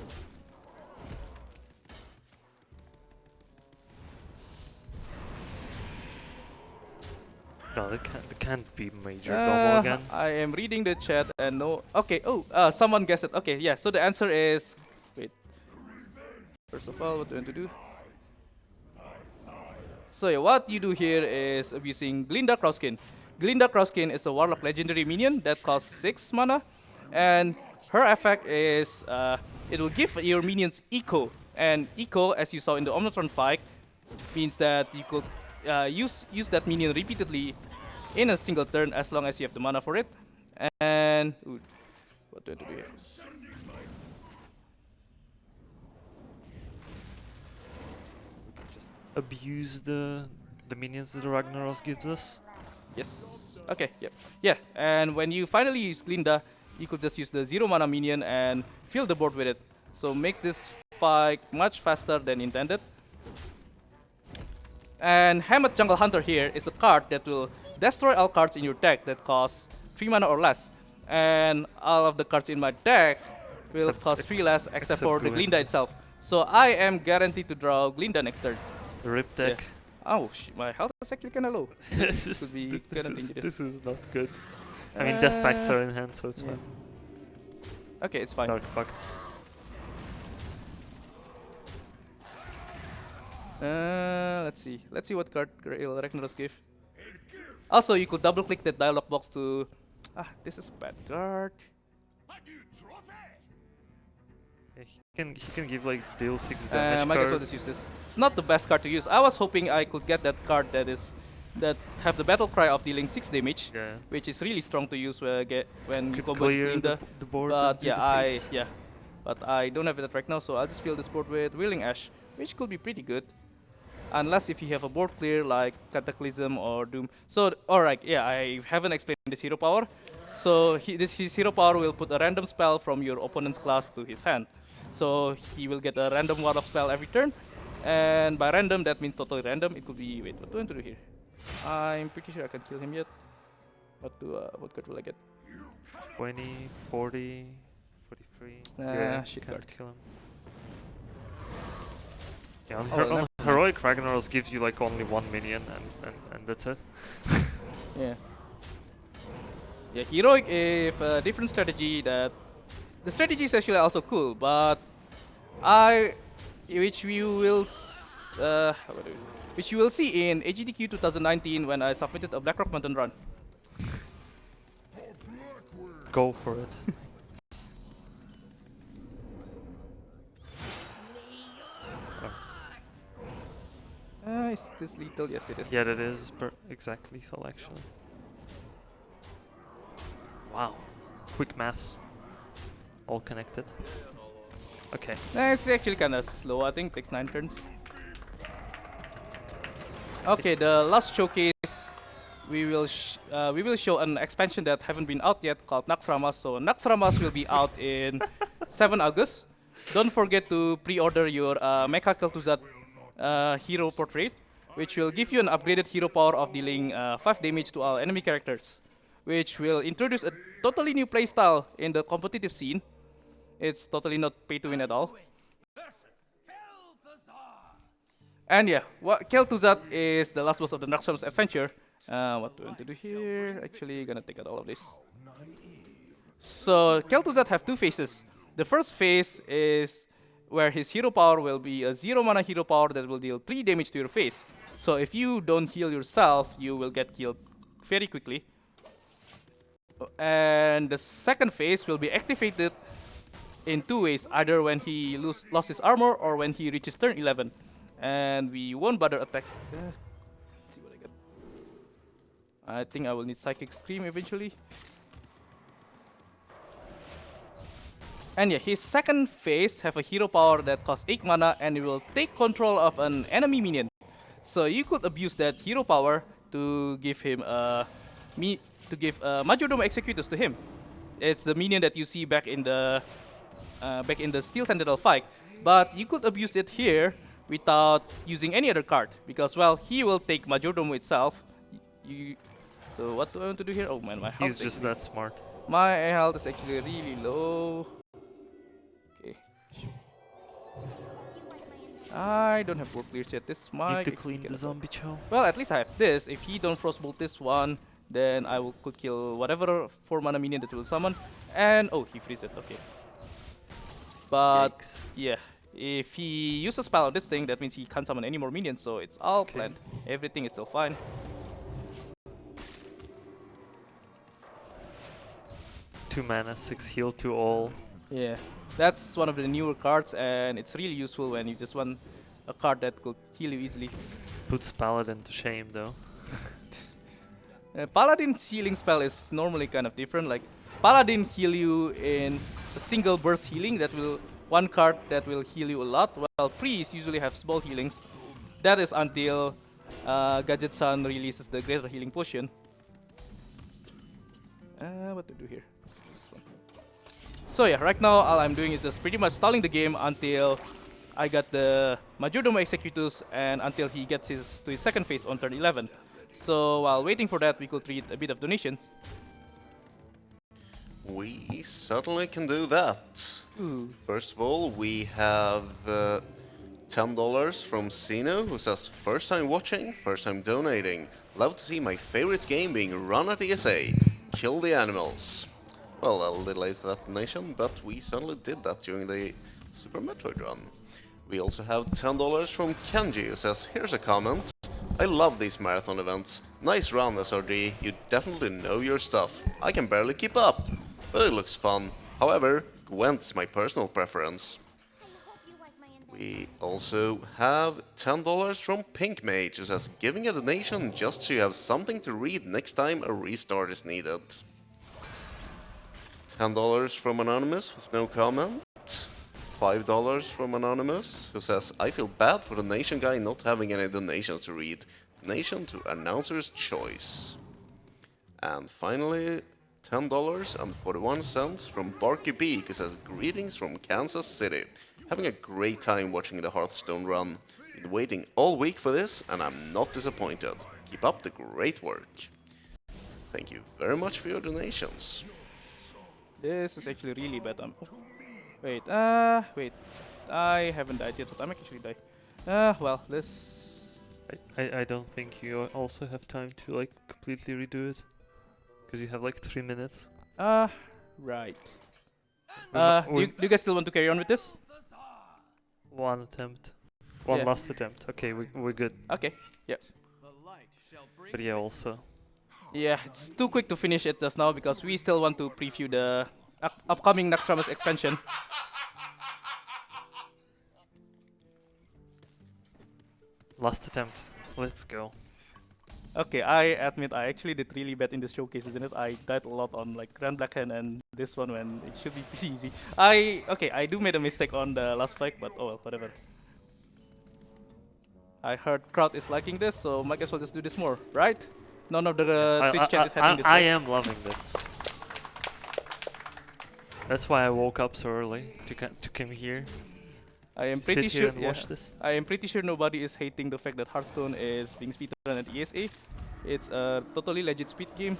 No, it can't be major double again. I am reading the chat and no. Okay. Oh, someone guessed it. Okay, yeah. So the answer is. Wait. First of all, what do you want to do? So yeah, what you do here is abusing Glinda Crowskin. Glinda Crowskin is a Warlock legendary minion that costs 6 mana, and her effect is it will give your minions eco. And eco, as you saw in the Omnitron fight, means that you could use that minion repeatedly in a single turn as long as you have the mana for it. And ooh, what do I do here? Just abuse the minions that Ragnaros gives us. Yes. Okay. Yep. Yeah. And when you finally use Glinda, you could just use the 0 mana minion and fill the board with it. So makes this fight much faster than intended. And Hammered Jungle Hunter here is a card that will destroy all cards in your deck that cost 3 mana or less. And all of the cards in my deck will cost 3 less except for the Glinda itself. So I am guaranteed to draw Glinda next turn. Rip deck. Yeah. Oh, my health is actually kinda low. This could be kinda dangerous. This is not good. I mean, Death Pacts are in hand, so it's fine. Okay, it's fine. Dark Pacts. Let's see. Let's see what card will Ragnaros give. Also, you could double click that dialog box to. Ah, this is a bad card. Yeah, he can give like deal 6 damage. Might as well just use this. It's not the best card to use. I was hoping I could get that card that have the battle cry of dealing 6 damage, Yeah. which is really strong to use when Could combo clear Glinda. the board. But and do yeah, the face. but I don't have that right now, so I'll just fill this board with Wailing Ash, which could be pretty good. Unless if you have a board clear like Cataclysm or Doom. So, alright, yeah, I haven't explained this hero power. So, his hero power will put a random spell from your opponent's class to his hand. So, he will get a random Warlock spell every turn. And by random, that means totally random. It could be, wait, what do I want to do here? I'm pretty sure I can kill him yet. What card will I get? 20, 40, 43. Shit can't card. kill him. Yeah, on, Oh, on Heroic Ragnaros gives you like only 1 minion and that's it. Yeah. Yeah, Heroic if a different strategy that the strategy is actually also cool, but which you will see in AGDQ 2019 when I submitted a Blackrock Mountain run. Go for it. Is this lethal? Yes, it is. Yeah, that is exact lethal actually. Wow. Quick maths. All connected. Okay. It's actually kind of slow. I think takes 9 turns. Okay, the last showcase we will show an expansion that haven't been out yet called Naxxramas. So Naxxramas will be out in 7 August. Don't forget to pre-order your Mecha Kel'Thuzad hero portrait, which will give you an upgraded hero power of dealing 5 damage to all enemy characters, which will introduce a totally new playstyle in the competitive scene. It's totally not pay to win at all. And yeah, Kel'Thuzad is the last boss of the Naxxramas adventure. What do I want to do here? Actually, gonna take out all of this. So Kel'Thuzad have 2 phases. The first phase is where his hero power will be a 0 mana hero power that will deal 3 damage to your face. So if you don't heal yourself, you will get killed very quickly. And the second phase will be activated in 2 ways, either when he lost his armor or when he reaches turn 11. And we won't bother attack. Let's see what I get. I think I will need Psychic Scream eventually. And yeah, his second phase have a hero power that costs 8 mana and it will take control of an enemy minion. So you could abuse that hero power to give him Majordome Executus to him. It's the minion that you see back in the back in the Steel Sentinel fight, but you could abuse it here without using any other card because, well, he will take Majordomo itself. So what do I want to do here? Oh man, my health. He's just that smart. My health is actually really low. Okay. I don't have work clears yet. This might Need to clean the zombie chow. well, at least I have this. If he don't frostbolt this one, then I could kill whatever 4 mana minion that will summon. And oh, he frees it. Okay. But Yikes. yeah, if he uses a spell on this thing, that means he can't summon any more minions. So it's all planned. Everything is still fine. 2 mana, 6 heal to all. Yeah, that's one of the newer cards, and it's really useful when you just want a card that could heal you easily. Puts Paladin to shame though. Paladin's healing spell is normally kind of different. Like Paladin heal you in a single burst healing that will one card that will heal you a lot. While Priest usually have small healings. That is until Gadget-san releases the greater healing potion. What to do here? So yeah, right now all I'm doing is just pretty much stalling the game until I got the Majordomo Executus and until he gets to his second phase on turn 11. So while waiting for that, we could read a bit of donations. We certainly can do that. Ooh. First of all, we have $10 from Sino, who says, first time watching, first time donating. Love to see my favorite game being run at ESA. Kill the animals. Well, a little late that donation, but we certainly did that during the Super Metroid run. We also have $10 from Kenji, who says, here's a comment. I love these marathon events. Nice run, SRD. You definitely know your stuff. I can barely keep up, but it looks fun. However, Gwent is my personal preference. We also have $10 from Pink Mage, who says, giving a donation just so you have something to read next time a restart is needed. $10 from Anonymous with no comment. $5 from Anonymous, who says, I feel bad for the donation guy not having any donations to read. Donation to Announcer's Choice. And finally, $10.41 from Barky B, who says, greetings from Kansas City. Having a great time watching the Hearthstone run. Been waiting all week for this, and I'm not disappointed. Keep up the great work. Thank you very much for your donations. This is actually really bad. Wait, wait. I haven't died yet, but I might actually die. Well, this... I don't think you also have time to like completely redo it. Because you have like 3 minutes. Right. Do you guys still want to carry on with this? One attempt. One Yeah. last attempt. Okay, we're good. Okay, yeah. But yeah, also. Yeah, it's too quick to finish it just now because we still want to preview the upcoming Naxxramas expansion. Last attempt. Let's go. Okay, I admit I actually did really bad in the showcase, isn't it? I died a lot on like Grand Blackhand and this one when it should be pretty easy. I do made a mistake on the last fight, but oh well, whatever. I heard crowd is liking this, so might as well just do this more, right? None of the Twitch chat is having this. I right? am loving this. That's why I woke up so early to come here. I am to pretty sit here sure. and Yeah, watch this. I am pretty sure nobody is hating the fact that Hearthstone is being speedrun at ESA. It's a totally legit speed game,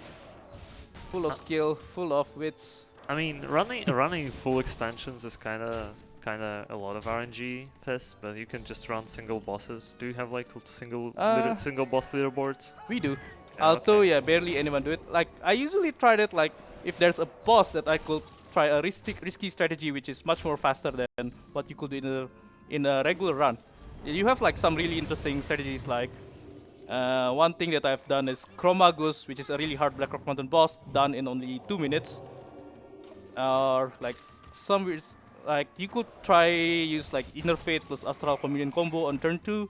full of skill, full of wits. I mean, running full expansions is kind of a lot of RNG fest, but you can just run single bosses. Do you have like single boss leaderboards? We do. Yeah, Although, okay. yeah, barely anyone do it. Like, I usually tried it, like, if there's a boss that I could try a risky strategy, which is much more faster than what you could do in a regular run. You have, like, some really interesting strategies, like, one thing that I've done is Chromagus, which is a really hard Blackrock Mountain boss, done in only 2 minutes. Or, like, like, you could try use, like, Inner Fate plus Astral Communion combo on turn 2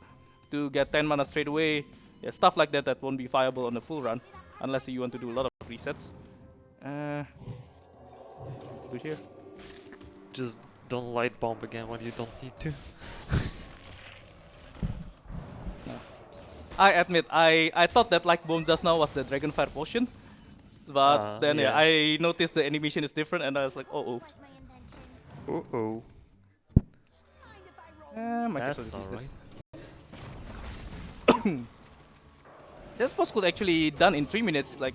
to get 10 mana straight away. Yeah, stuff like that that won't be viable on a full run, unless you want to do a lot of resets. Good here. Just don't light bomb again when you don't need to. No. I admit, I thought that like bomb just now was the Dragonfire potion, but then yeah, yeah. I noticed the animation is different, and I was like, oh. Uh-oh. Might as well That's just use not this. right. This boss could actually done in 3 minutes, like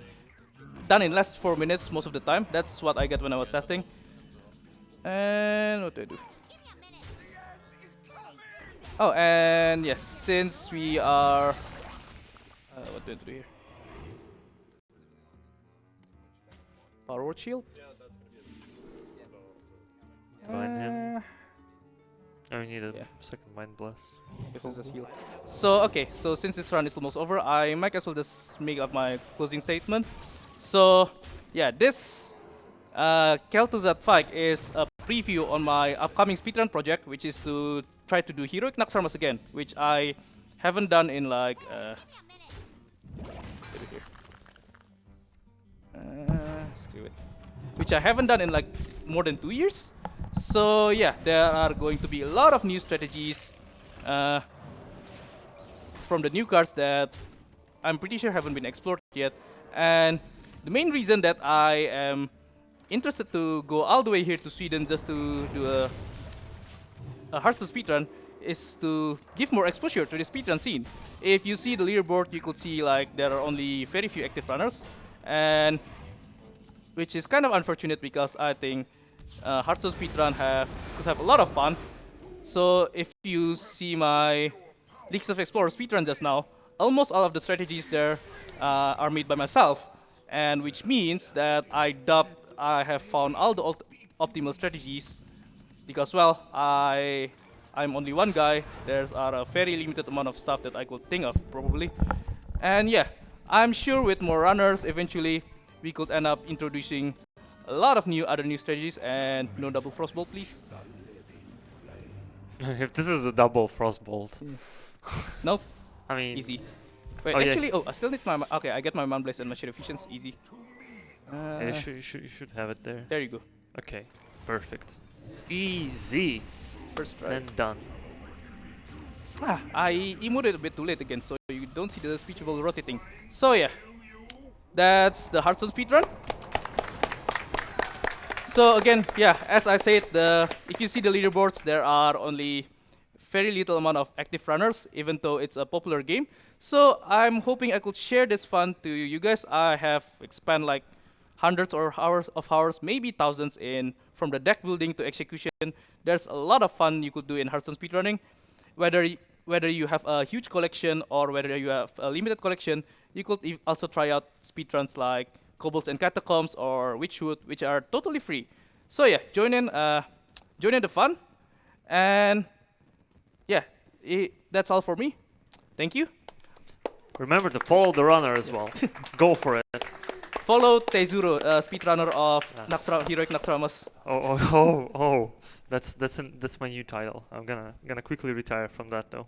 done in less 4 minutes most of the time. That's what I get when I was testing. And what do I do? Oh, and yes, since we are, what do I do here? Power Word Shield. Blind him. Uh, Oh, we need a yeah. second Mind Blast. Guess I'll just heal. So okay, so since this round is almost over, I might as well just make up my closing statement. So yeah, this Kel'Thuzad fight is a preview on my upcoming speedrun project, which is to try to do Heroic Naxxramas again, which I haven't done in like screw it. Which I haven't done in like more than 2 years. So yeah, there are going to be a lot of new strategies from the new cards that I'm pretty sure haven't been explored yet. And the main reason that I am interested to go all the way here to Sweden just to do a Hearthstone speedrun is to give more exposure to the speedrun scene. If you see the leaderboard, you could see like there are only very few active runners, and which is kind of unfortunate because I think Hearthstone speedrun could have a lot of fun. So if you see my Leagues of Explorer speedrun just now, almost all of the strategies there are made by myself, and which means that I have found all the optimal strategies because well I'm only one guy. There's a very limited amount of stuff that I could think of probably, and yeah, I'm sure with more runners eventually we could end up introducing a lot of other new strategies. And no double frostbolt, please. If this is a double Frostbolt, Nope, I mean, easy. Wait, Oh, yeah. actually, I still need my. Okay, I get my Mana Blaze and my Shade Efficiency, easy. you should have it there. There you go. Okay, perfect. Easy First try. and done. I emoted a bit too late again, so you don't see the speech bubble rotating. So yeah, that's the Hearthstone speedrun. So again, yeah, as I said, if you see the leaderboards, there are only very little amount of active runners, even though it's a popular game. So I'm hoping I could share this fun to you guys. I have spent like hundreds of hours, maybe thousands in from the deck building to execution. There's a lot of fun you could do in Hearthstone speedrunning. Whether you have a huge collection or whether you have a limited collection, you could also try out speedruns like Kobolds and Catacombs or Witchwood, which are totally free. So yeah, join in the fun, and yeah, that's all for me. Thank you. Remember to follow the runner as well. Go for it. Follow Teizuro, speedrunner of Heroic Naxxramas. Oh! That's my new title. I'm gonna quickly retire from that though.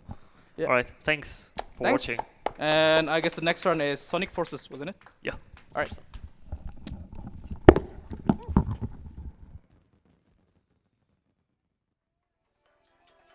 Yeah. All right. Thanks for Thanks. watching. And I guess the next run is Sonic Forces, wasn't it? Yeah. All right.